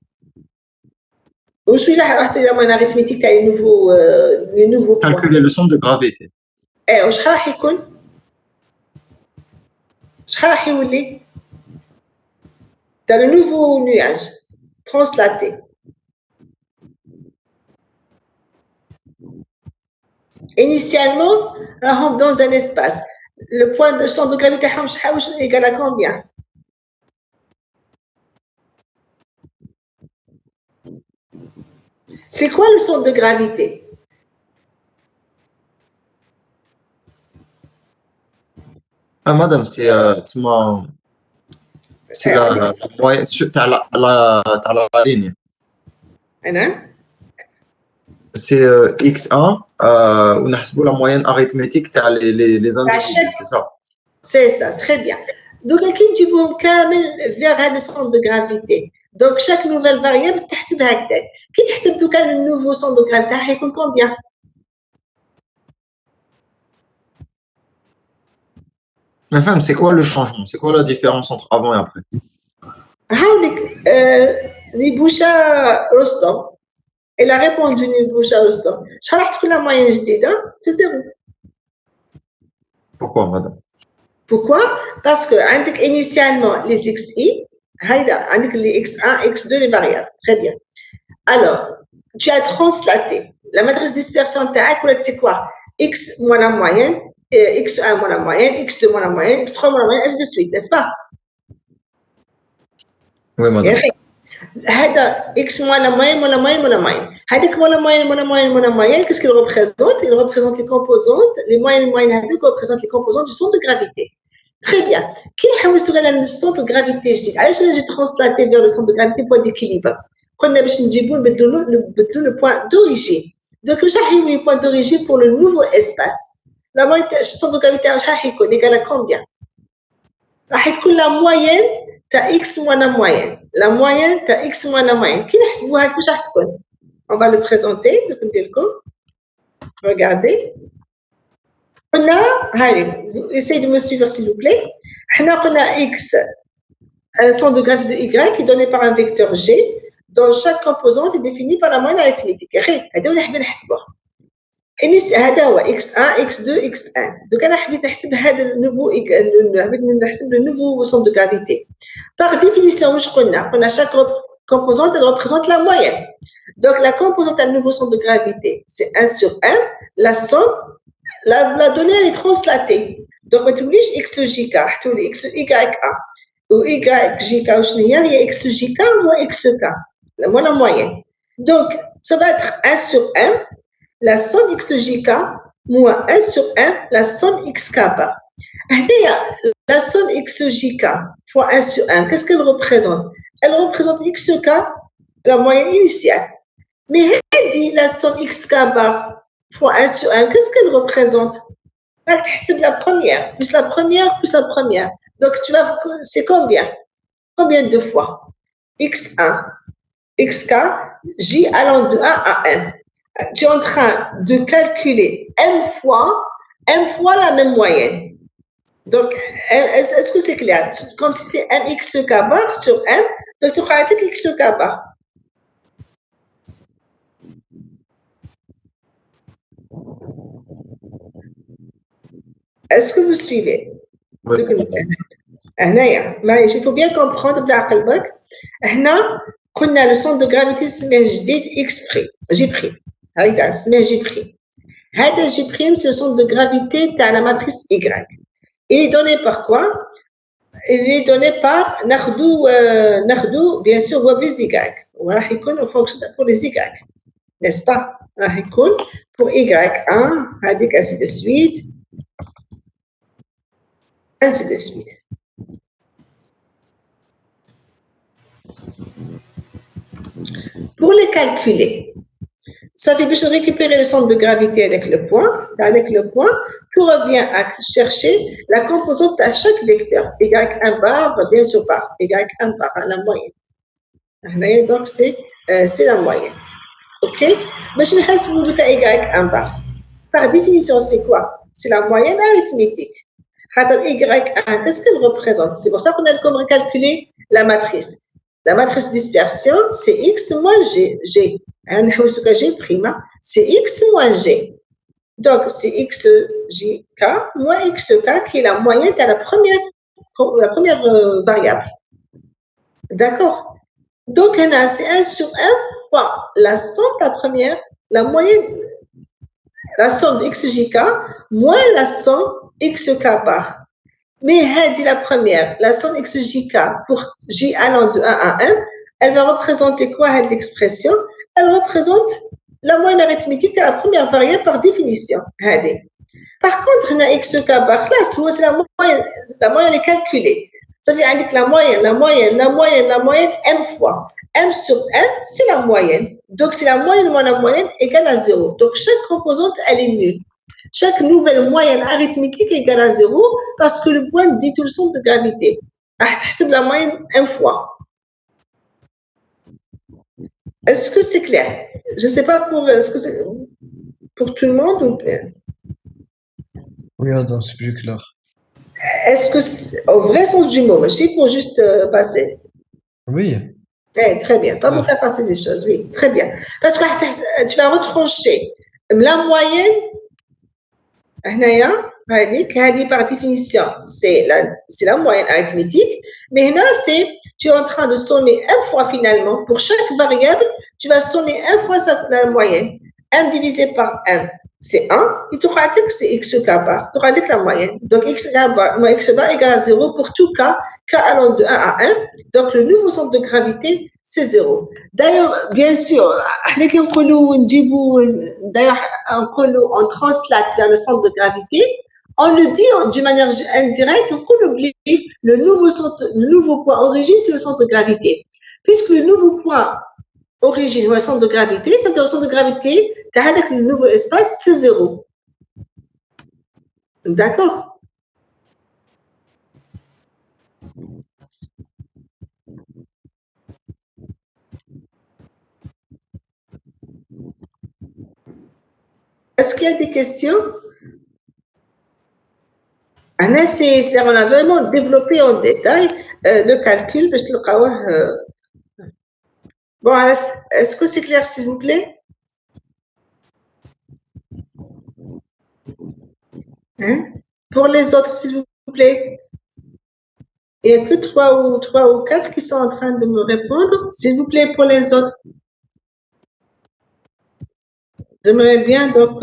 Où suis là, la moyenne arithmétique, les nouveaux points. Calculer le centre de gravité. وش راح يكون؟ شحال راح يولي؟ Dans le nouveau nuage translaté. Initialement, dans un espace, le point de centre de gravité est égal à combien? C'est quoi le centre de gravité? Ah, madame, c'est la moyenne sur la ligne. C'est X1, on a la moyenne arithmétique les individus, c'est ça? C'est ça, très bien. Donc, qui dit bon vers le centre de gravité. Donc, chaque nouvelle variable, tu as qui t'as le nouveau centre de gravité, il y combien? Ma femme, c'est quoi le changement? C'est quoi la différence entre avant et après? Niboucha Rostom. Elle a répondu Niboucha Rostom. Je la moyenne jdida, c'est 0. Pourquoi, madame? Pourquoi? Parce que initialement les xi, les x1, x2, les variables. Très bien. Alors, tu as translaté la matrice dispersion c'est quoi? X moins la moyenne, x1 moins la moyenne, x2 moins la moyenne, x3 moins la moyenne, ainsi de suite, n'est-ce pas? Oui, madame. هذا x moins la moyenne, moins la moyenne, moins la moyenne. هذاك moins la moyenne, moins la moyenne, moins la moyenne, qu'est-ce qu'il représente? Il représente les composantes, les moyennes, هذوك représentent les composantes du centre de gravité. Très bien. Qui est le centre de gravité? Je dis, allez, j'ai translaté vers le centre de gravité, point d'équilibre. Prenez le point d'origine. Donc, j'ai le point d'origine pour le nouveau espace. La moyenne, le centre de gravité, est égal à combien? La moyenne, tu as x moins la moyenne. La moyenne, tu as x moins la moyenne. Qui est-ce que tu as? On va le présenter. Regardez. On a, allez, essayez de me suivre s'il vous plaît. On a x, un centre de gravité de y qui est donné par un vecteur g, dont chaque composante est définie par la moyenne arithmétique. هذا اللي حابين نحسبوه. هذا هو x1 x2 x1. Donc انا حبيت نحسب هذا النوفو حبيت نحسب le nouveau centre de gravité. Par définition واش قلنا chaque composante elle représente la moyenne. Donc la composante à nouveau centre de gravité c'est 1 sur 1. La somme la donnée elle est translatée. Donc ما توليش x j k تولي x y a ou y j k واش هي x j k moins x k moins la moyenne. Donc ça va être 1 sur 1. La somme xjk moins 1 sur 1, la somme xk bar. La somme xjk fois 1 sur 1, qu'est-ce qu'elle représente? Elle représente xk, la moyenne initiale. Mais elle dit la somme xk bar fois 1 sur 1, qu'est-ce qu'elle représente? C'est la première, plus la première, plus la première. Donc, c'est combien? Combien de fois? x1, xk, j allant de 1 à 1. Tu es en train de calculer m fois la même moyenne. Donc, est-ce que c'est clair? Comme si c'est mxk bar sur m, donc tu auras été xk bar. Est-ce que vous suivez? Oui. Il faut bien comprendre بالعقل هنا قلنا le centre de gravité سميه جديد x', J'. هيدا سميه J'. هذا J', c'est le centre de gravité تاع la matrice Y. Il est donné par quoi? Il est donné par ناخذو bien sûr هو بلي Y. وراح يكون pour les Y. N'est-ce pas? راح يكون pour Y1 هذيك ainsi de suite. Ainsi de suite. Pour les calculer, ça fait que récupérer le centre de gravité avec le point, tu reviens à chercher la composante à chaque vecteur. Y1 bar, bien sûr par Y1 bar, la moyenne. Donc, c'est la moyenne. OK? Mais je vais Y1 bar. Par définition, c'est quoi? C'est la moyenne arithmétique. Y1, qu'est-ce qu'elle représente? C'est pour ça qu'on a comment calculer la matrice. La matrice de dispersion, c'est x moins g. G. C'est x moins g. Donc, c'est xjk moins xk qui est la moyenne de la première variable. D'accord? Donc, c'est 1 sur 1 fois la somme de la première, la moyenne, la somme de xjk moins la somme xk bar. Mais elle dit la première, la somme xjk pour j allant de 1 à 1, elle va représenter quoi l'expression? Elle représente la moyenne arithmétique de la première variable par définition. Par contre, on a xk bar là, c'est la moyenne est calculée. Ça veut dire que la moyenne, m fois. M sur n, c'est la moyenne. Donc, c'est la moyenne moins la moyenne égale à 0. Donc, chaque composante, elle est nulle. Chaque nouvelle moyenne arithmétique est égale à 0 parce que le point dit tout le centre de gravité. C'est la moyenne un fois. Est-ce que c'est clair? Je ne sais pas est-ce que c'est pour tout le monde ou pas? Oui, c'est plus clair. Est-ce que c'est au vrai sens du mot, mais pour juste passer? Oui. Très bien. Pas pour faire passer des choses, oui, très bien. Parce que tu vas retrancher la moyenne. Par définition, c'est la moyenne arithmétique, mais là, tu es en train de sommer un fois finalement. Pour chaque variable, tu vas sommer un fois la moyenne. 1 divisé par 1, c'est 1, et tu auras dit que c'est xk bar, tu auras dit que la moyenne. Donc, xk bar moins x bar égale à 0 pour tout cas, k allant de 1 à 1. Donc, le nouveau centre de gravité, c'est 0. D'ailleurs, bien sûr, d'ailleurs, on translate vers le centre de gravité, on le dit d'une manière indirecte, on oublie le nouveau point origine, c'est le centre de gravité. Puisque le nouveau point origine ou le centre de gravité, c'est-à-dire le centre de gravité, avec le nouveau espace, c'est 0. D'accord? Est-ce qu'il y a des questions? On a vraiment développé en détail le calcul. Bon, est-ce que c'est clair, s'il vous plaît? Hein? Pour les autres, s'il vous plaît. Il n'y a que trois ou quatre qui sont en train de me répondre. S'il vous plaît, pour les autres. J'aimerais bien donc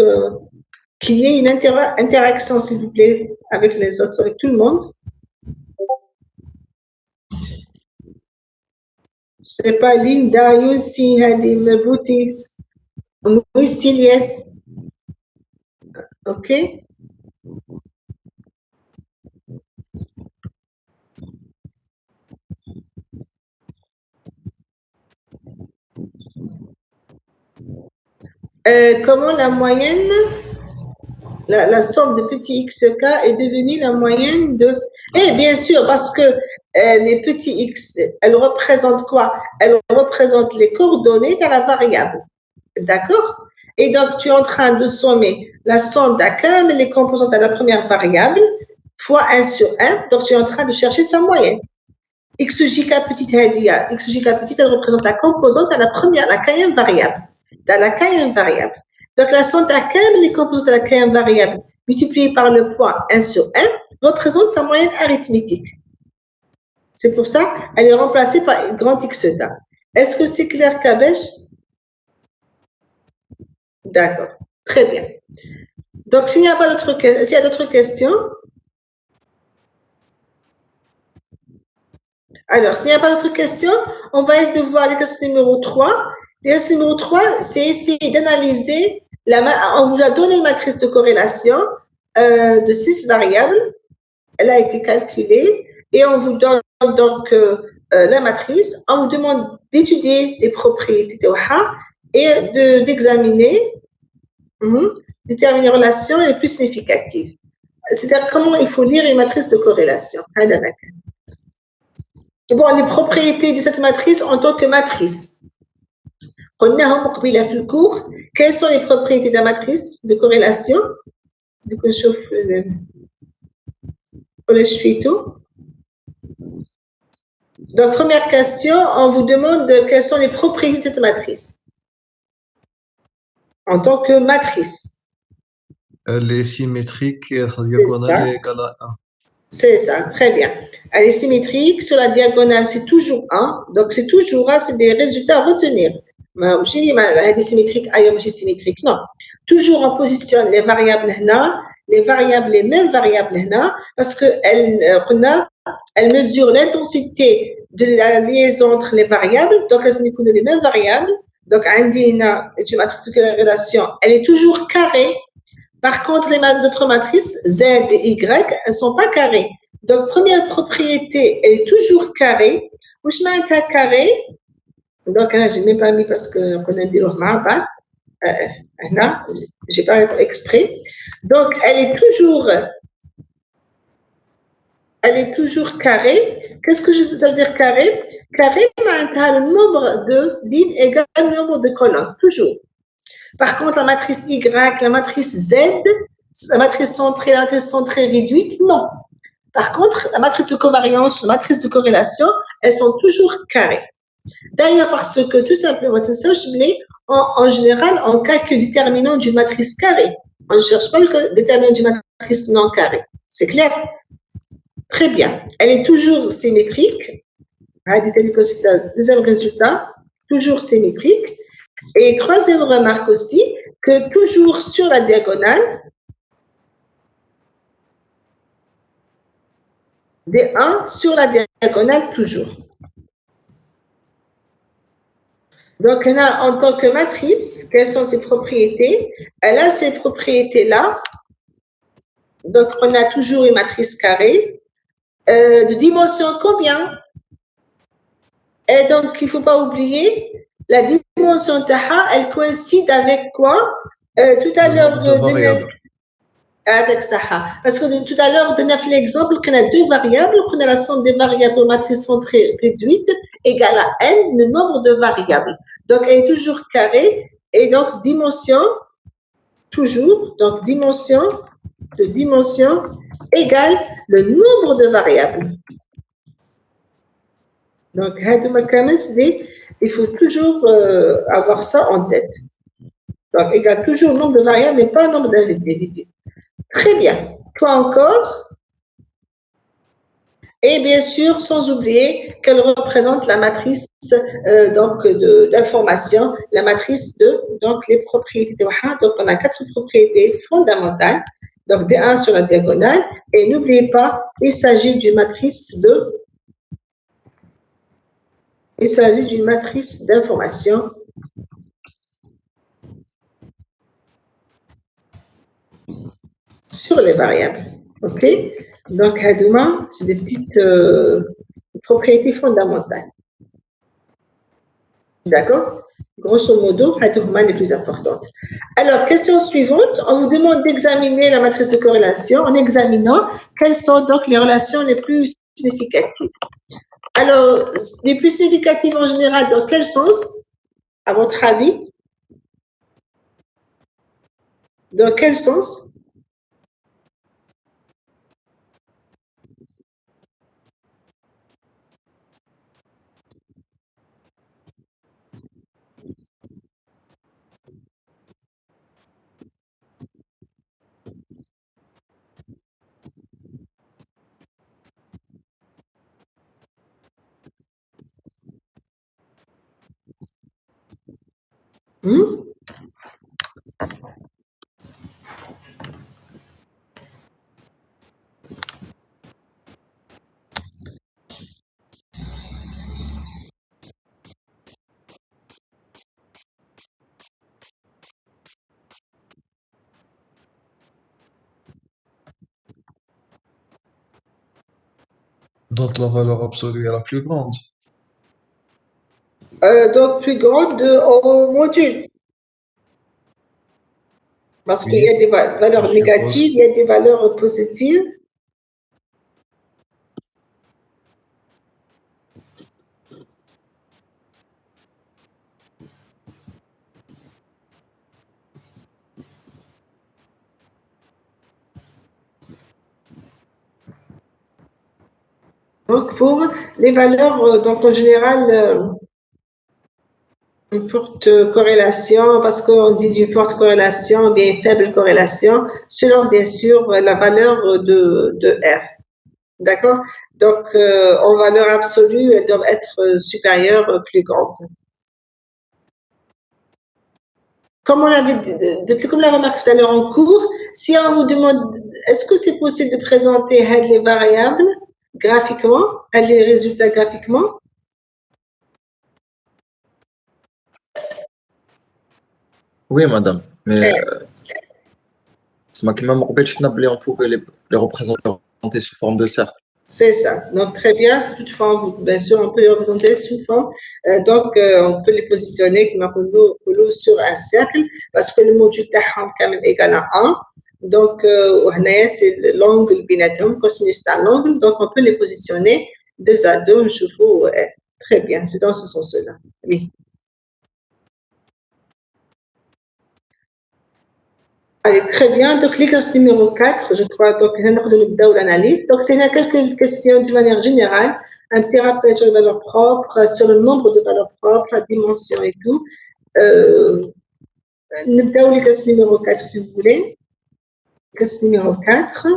qu'il y ait une interaction, s'il vous plaît, avec les autres, avec tout le monde. Je ne sais pas, Linda, Yussi, Hadi, Mabouti, Yussi, yes. OK? Comment la moyenne, la somme de petits xk est devenue la moyenne de... Eh bien sûr, parce que les petits x, elles représentent quoi? Elles représentent les coordonnées de la variable. D'accord? Et donc, tu es en train de sommer la somme d'AKM, les composantes de la première variable, fois 1 sur 1. Donc, tu es en train de chercher sa moyenne. XJK petite hadia, XJK petite, elle représente la composante de la première, la quatrième variable. Dans la quatrième variable. Donc, la somme d'AKM, les composantes de la quatrième variable, multipliée par le poids 1 sur 1, représente sa moyenne arithmétique. C'est pour ça, elle est remplacée par grand XK. Est-ce que c'est clair, Kabesh? D'accord, très bien. Donc, s'il y a d'autres questions, alors, s'il n'y a pas d'autres questions, on va essayer de voir l'exercice numéro 3. L'exercice numéro 3, c'est essayer d'analyser, on vous a donné une matrice de corrélation de 6 variables. Elle a été calculée et on vous donne donc la matrice. On vous demande d'étudier les propriétés de Waha et d'examiner déterminer les relations les plus significatives. C'est-à-dire comment il faut lire une matrice de corrélation. Bon, les propriétés de cette matrice en tant que matrice. Quelles sont les propriétés de la matrice de corrélation? Donc, première question, on vous demande quelles sont les propriétés de cette matrice en tant que matrice. Elle est symétrique et sa diagonale est égale à 1. C'est ça, très bien. Elle est symétrique, sur la diagonale, c'est toujours 1. Donc, c'est toujours 1, c'est des résultats à retenir. Elle est symétrique, symétrique, non. Toujours on positionne les variables là, les mêmes variables là, parce qu'elles mesurent l'intensité de la liaison entre les variables. Donc, elles sont les mêmes variables. Donc, Andina est une matrice de corrélation, elle est toujours carrée. Par contre, les autres matrices, Z et Y, elles ne sont pas carrées. Donc, première propriété, elle est toujours carrée. Où je mets un carré, donc là, je n'ai pas mis parce qu'on a dit le Mahabat. Là, je n'ai pas exprès. Donc, elle est toujours carrée. Qu'est-ce que ça veut dire carré? Carré, le nombre de lignes égale au nombre de colonnes, toujours. Par contre, la matrice Y, la matrice Z, la matrice centrée réduite, non. Par contre, la matrice de covariance, la matrice de corrélation, elles sont toujours carrées. D'ailleurs, parce que tout simplement, en général, on calcule le déterminant d'une matrice carrée. On ne cherche pas le déterminant d'une matrice non carrée. C'est clair? Très bien. Elle est toujours symétrique. C'est le deuxième résultat, toujours symétrique. Et troisième remarque aussi, que toujours sur la diagonale, des 1 sur la diagonale toujours. Donc, là, en tant que matrice, quelles sont ses propriétés? Elle a ces propriétés-là. Donc, on a toujours une matrice carrée. De dimension combien? Et donc, il ne faut pas oublier, la dimension Taha, elle coïncide avec quoi? Tout à l'heure, avec Saha. Parce que tout à l'heure, on a fait l'exemple qu'on a deux variables, qu'on a la somme des variables de matrice centrée réduite égale à n, le nombre de variables. Donc, elle est toujours carrée et donc dimension toujours, donc dimension égale le nombre de variables. Donc, il faut toujours avoir ça en tête. Donc, égale toujours le nombre de variables, mais pas le nombre d'individus. Très bien. Quoi encore? Et bien sûr, sans oublier qu'elle représente la matrice d'information, la matrice de donc les propriétés. Donc, on a 4 propriétés fondamentales. Donc, D1 sur la diagonale. Et n'oubliez pas, il s'agit d'une matrice d'information sur les variables. OK? Donc, Hadouma, c'est des petites propriétés fondamentales. D'accord? Grosso modo, Hadouma les plus importantes. Alors, question suivante. On vous demande d'examiner la matrice de corrélation en examinant quelles sont donc les relations les plus significatives. Alors, les plus significatives en général, dans quel sens, à votre avis? Dans quel sens? Donc, la valeur absolue est la plus grande. Donc, plus grande au module. Parce qu'il y a des valeurs négatives, il y a des valeurs positives. Donc, pour les valeurs, donc en général, une forte corrélation, parce qu'on dit d'une forte corrélation, bien une faible corrélation, selon bien sûr la valeur de R. D'accord? Donc, en valeur absolue, elles doivent être supérieures, plus grandes. Comme on l'a remarqué tout à l'heure en cours, si on vous demande, est-ce que c'est possible de présenter les variables graphiquement, les résultats graphiquement? Oui, madame. Mais c'est moi qui m'a rappelé que on pouvait les représenter sous forme de cercle. C'est ça. Donc, très bien. C'est toute forme, bien sûr, on peut les représenter sous forme. On peut les positionner comme un sur un cercle parce que le module تاعهم كامل égal à 1. Donc, c'est l'angle بيناتهم, cosinus d'un angle. Donc, on peut les positionner 2 à 2. Très bien. C'est dans ce sens-là. Oui. Allez, très bien. Donc, l'exercice numéro 4, je crois, donc, l'analyse. Donc, c'est quelques questions de manière générale. Un petit rappel sur les valeurs propres, sur le nombre de valeurs propres, la dimension et tout. L'exercice numéro 4, si vous voulez. L'exercice numéro 4.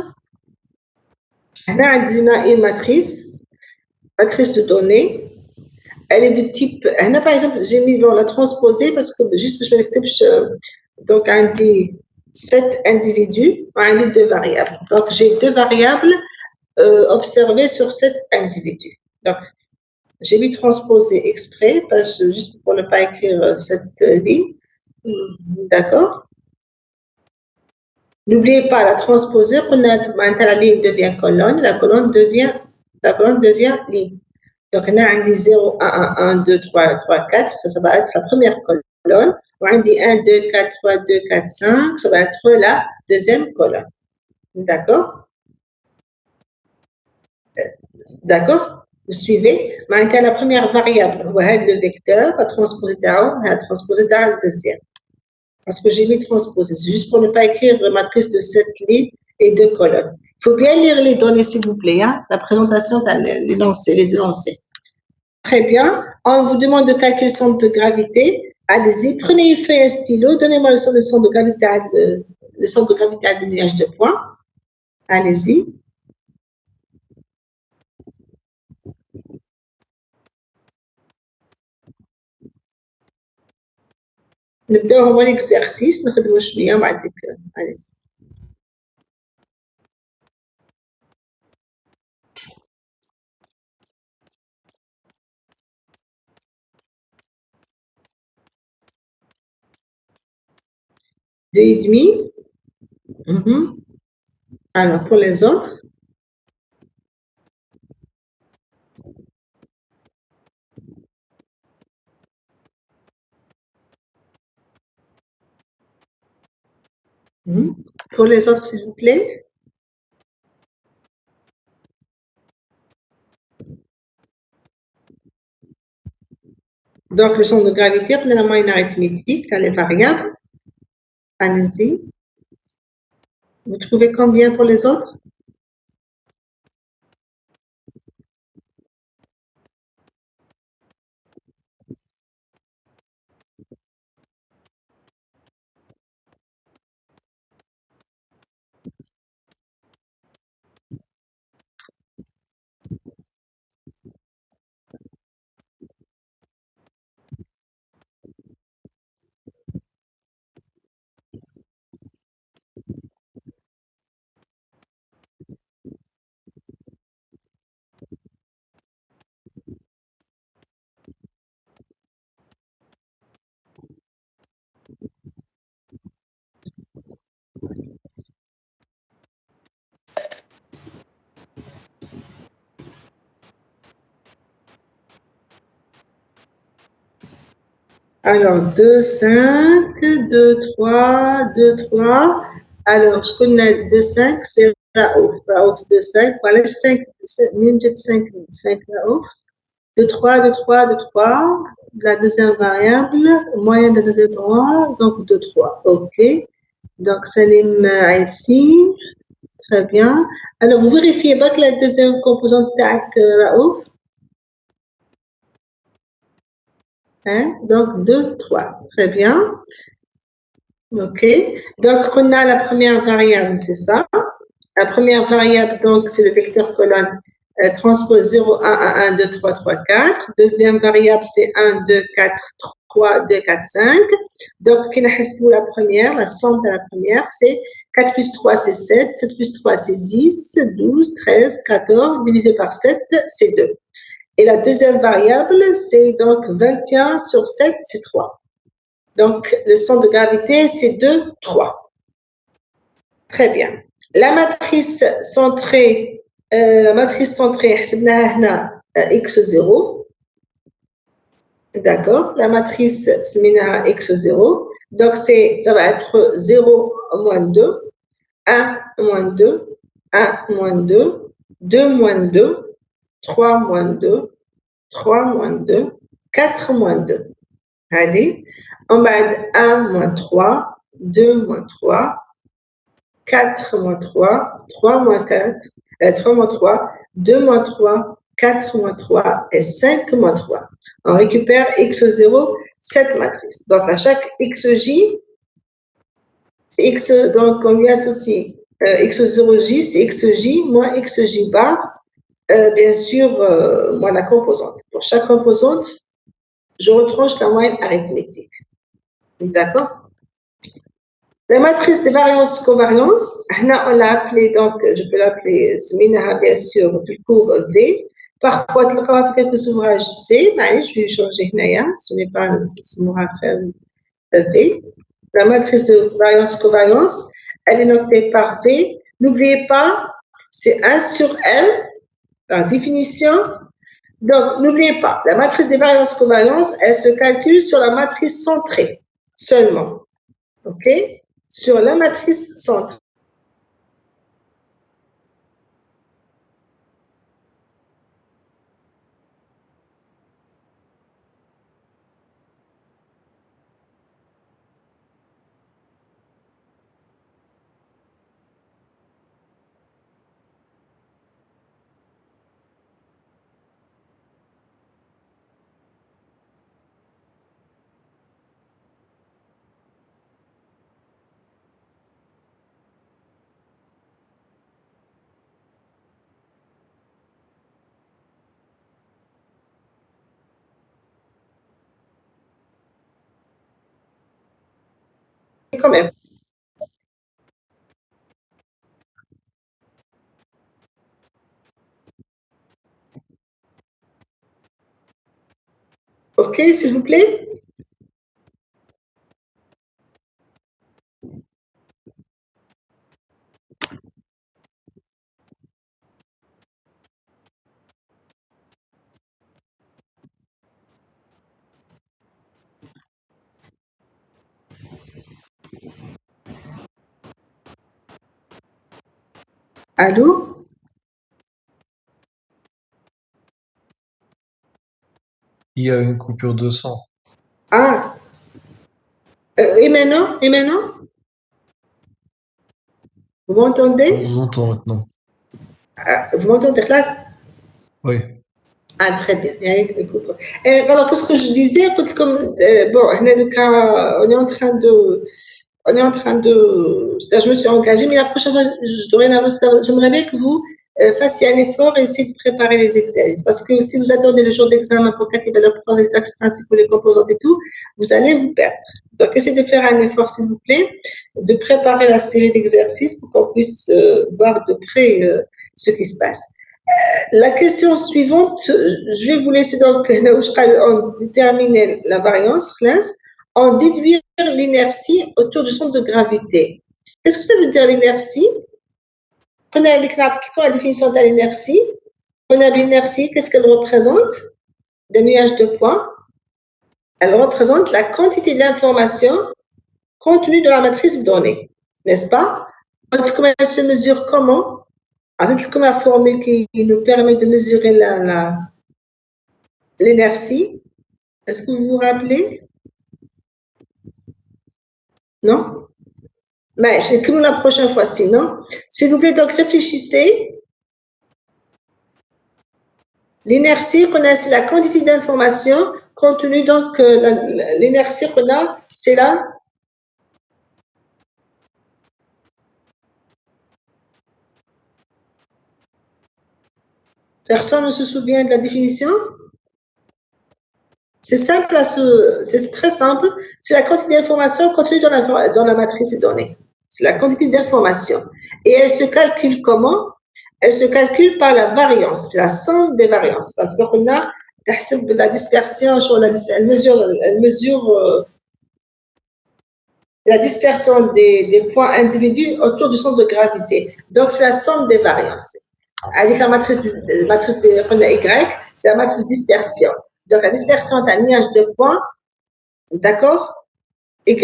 On a une matrice de données. Elle est de type, par exemple, j'ai mis dans la transposée parce que juste, je vais donc, on dit 7 individus, on dit 2 variables. Donc, j'ai 2 variables observées sur 7 individus. Donc, j'ai mis transposer exprès, parce que juste pour ne pas écrire cette ligne. D'accord? N'oubliez pas, la transposer, la ligne devient colonne, la colonne devient ligne. Donc, on a dit 0, 1, 1, 2, 3, 3, 4, ça va être la première colonne. On dit 1, 2, 4, 3, 2, 4, 5, ça va être la deuxième colonne. D'accord? D'accord? Vous suivez? Maintenant, la première variable, le vecteur, va transposer dans le deuxième. parce que j'ai mis transposé. C'est juste pour ne pas écrire matrice de 7 lignes et 2 colonnes. Il faut bien lire les données, s'il vous plaît. Hein. La présentation, les énoncés. Très bien. On vous demande de calculer le centre de gravité. Allez-y, prenez une feuille et un stylo. Donnez-moi le centre de gravité à du nuage de points. Allez-y. نبداو هو l'exercice نخدموا شويه مع ديك allez-y. Deux et demi. Alors, pour les autres. Pour les autres, s'il vous plaît. Donc, le centre de gravité, on a la moyenne arithmétique, dans les variables. Allez-y. Vous trouvez combien pour les autres? Alors, 2, 5, 2, 3, 2, 3. Alors, je connais 2, 5, c'est Raouf 2, 5. Voilà, 5, 5 Raouf. 2, 3, 2, 3, 2, 3. La deuxième variable, moyenne de la deuxième 3, donc 2, 3. OK. Donc, Salim ici. Très bien. Alors, vous vérifiez pas que la deuxième composante tac Raouf. Hein? Donc, 2, 3. Très bien. OK. Donc, on a la première variable, c'est ça. La première variable, donc, c'est le vecteur colonne transpose 0, 1, 1, 1, 2, 3, 3, 4. Deuxième variable, c'est 1, 2, 4, 3, 2, 4, 5. Donc, pour la première, la somme de la première, c'est 4 plus 3, c'est 7. 7 plus 3, c'est 10. 12, 13, 14, divisé par 7, c'est 2. Et la deuxième variable, c'est donc 21 sur 7, c'est 3. Donc, le centre de gravité, c'est 2, 3. Très bien. La matrice centrée, حسبناها x0. D'accord. La matrice, سميناها x0. Donc, ça va être 0 moins 2, 1 moins 2, 1 moins 2, 2 moins 2, 3 moins 2, 3 moins 2, 4 moins 2. Allez. En bas, 1 moins 3, 2 moins 3, 4 moins 3, 3 moins 4, 3 moins 3, 2 moins 3, 4 moins 3 et 5 moins 3. On récupère x0, cette matrice. Donc, à chaque xj, c'est x, donc on lui associe x0j, c'est xj moins xj bar, bien sûr, moins la composante. Pour chaque composante, je retranche la moyenne arithmétique. D'accord? La matrice de variance-covariance, on l'a appelée, donc je peux l'appeler, bien sûr, cours V. Parfois, tu le quelques ouvrages C, je vais changer ce n'est pas V. La matrice de variance-covariance, elle est notée par V. N'oubliez pas, c'est 1 sur M, par définition. Donc, n'oubliez pas, la matrice des variance-covariance, elle se calcule sur la matrice centrée seulement. OK? Sur la matrice centrée. quand même. Ok, s'il vous plaît. Allô? Il y a une coupure de sang. Ah, et maintenant? Et maintenant? Vous Je m'entendez? vous entends maintenant. Ah, vous m'entendez, classe? Oui. Ah, très bien. Écoute. Alors, qu'est-ce que je disais? Écoute, comme, bon, on est en train de, c'est-à-dire, je me suis engagée, mais la prochaine fois, dorénavant, j'aimerais bien que vous fassiez un effort et essayer de préparer les exercices. Parce que si vous attendez le jour d'examen pour quelqu'un qui va leur prendre les axes principaux, les composantes et tout, vous allez vous perdre. Donc, essayez de faire un effort, s'il vous plaît, de préparer la série d'exercices pour qu'on puisse voir de près ce qui se passe. La question suivante, je vais vous laisser donc en déterminer la variance, en déduire l'inertie autour du centre de gravité. Qu'est-ce que ça veut dire l'inertie? On a la définition de l'inertie. On a l'inertie, qu'est-ce qu'elle représente? Des nuages de points. Elle représente la quantité d'informations contenues dans la matrice donnée, n'est-ce pas? Comment elle se mesure comment? Avec comme la formule qui nous permet de mesurer l'inertie. Est-ce que vous vous rappelez? Non? Mais je comme la prochaine fois, sinon. S'il vous plaît, donc réfléchissez. L'inertie qu'on a, c'est la quantité d'informations contenue, donc l'inertie qu'on a, c'est là. Personne ne se souvient de la définition? C'est simple, c'est très simple. C'est la quantité d'informations contenue dans la matrice des données. C'est la quantité d'informations. Et elle se calcule comment? Elle se calcule par la variance, la somme des variances. Parce qu'on a la dispersion, elle mesure la dispersion des points individus autour du centre de gravité. Donc, c'est la somme des variances. Avec la matrice de Y, c'est la matrice de dispersion. Donc, la dispersion est un nuage de points, d'accord? Y,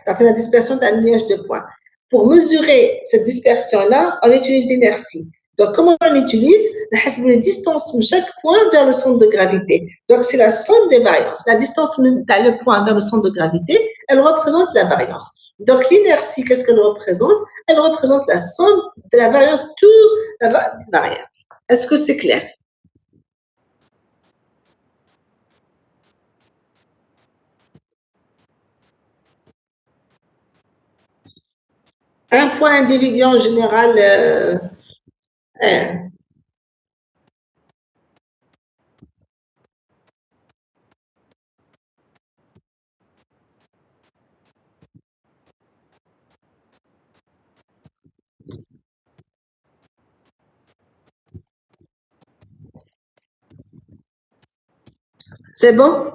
la dispersion est un nuage de points. Pour mesurer cette dispersion-là, on utilise l'inertie. Donc, comment on l'utilise? On calcule la distance de chaque point vers le centre de gravité. Donc, c'est la somme des variances. La distance dans le point vers le centre de gravité, elle représente la variance. Donc, l'inertie, qu'est-ce qu'elle représente? Elle représente la somme de la variance de toute la variable. Est-ce que c'est clair? Un point individu en général, c'est bon?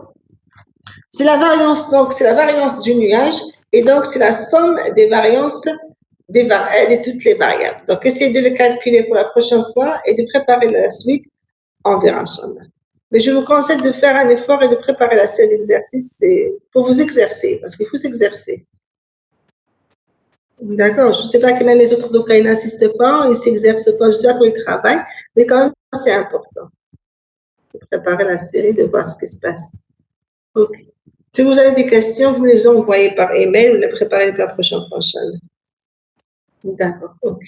C'est la variance, donc c'est la variance du nuage, et donc c'est la somme des variances de toutes les variables. Donc essayez de le calculer pour la prochaine fois et de préparer la suite, on verra ensemble. Mais je vous conseille de faire un effort et de préparer la série d'exercices pour vous exercer, parce qu'il faut s'exercer. D'accord, je ne sais pas que même les autres donc ils n'insistent pas, ils ne s'exercent pas, je sais pas qu'ils travaillent, mais quand même c'est important de préparer la série, de voir ce qui se passe. Ok. Si vous avez des questions, vous les envoyez par email ou les préparez pour la prochaine fois. D'accord, ok.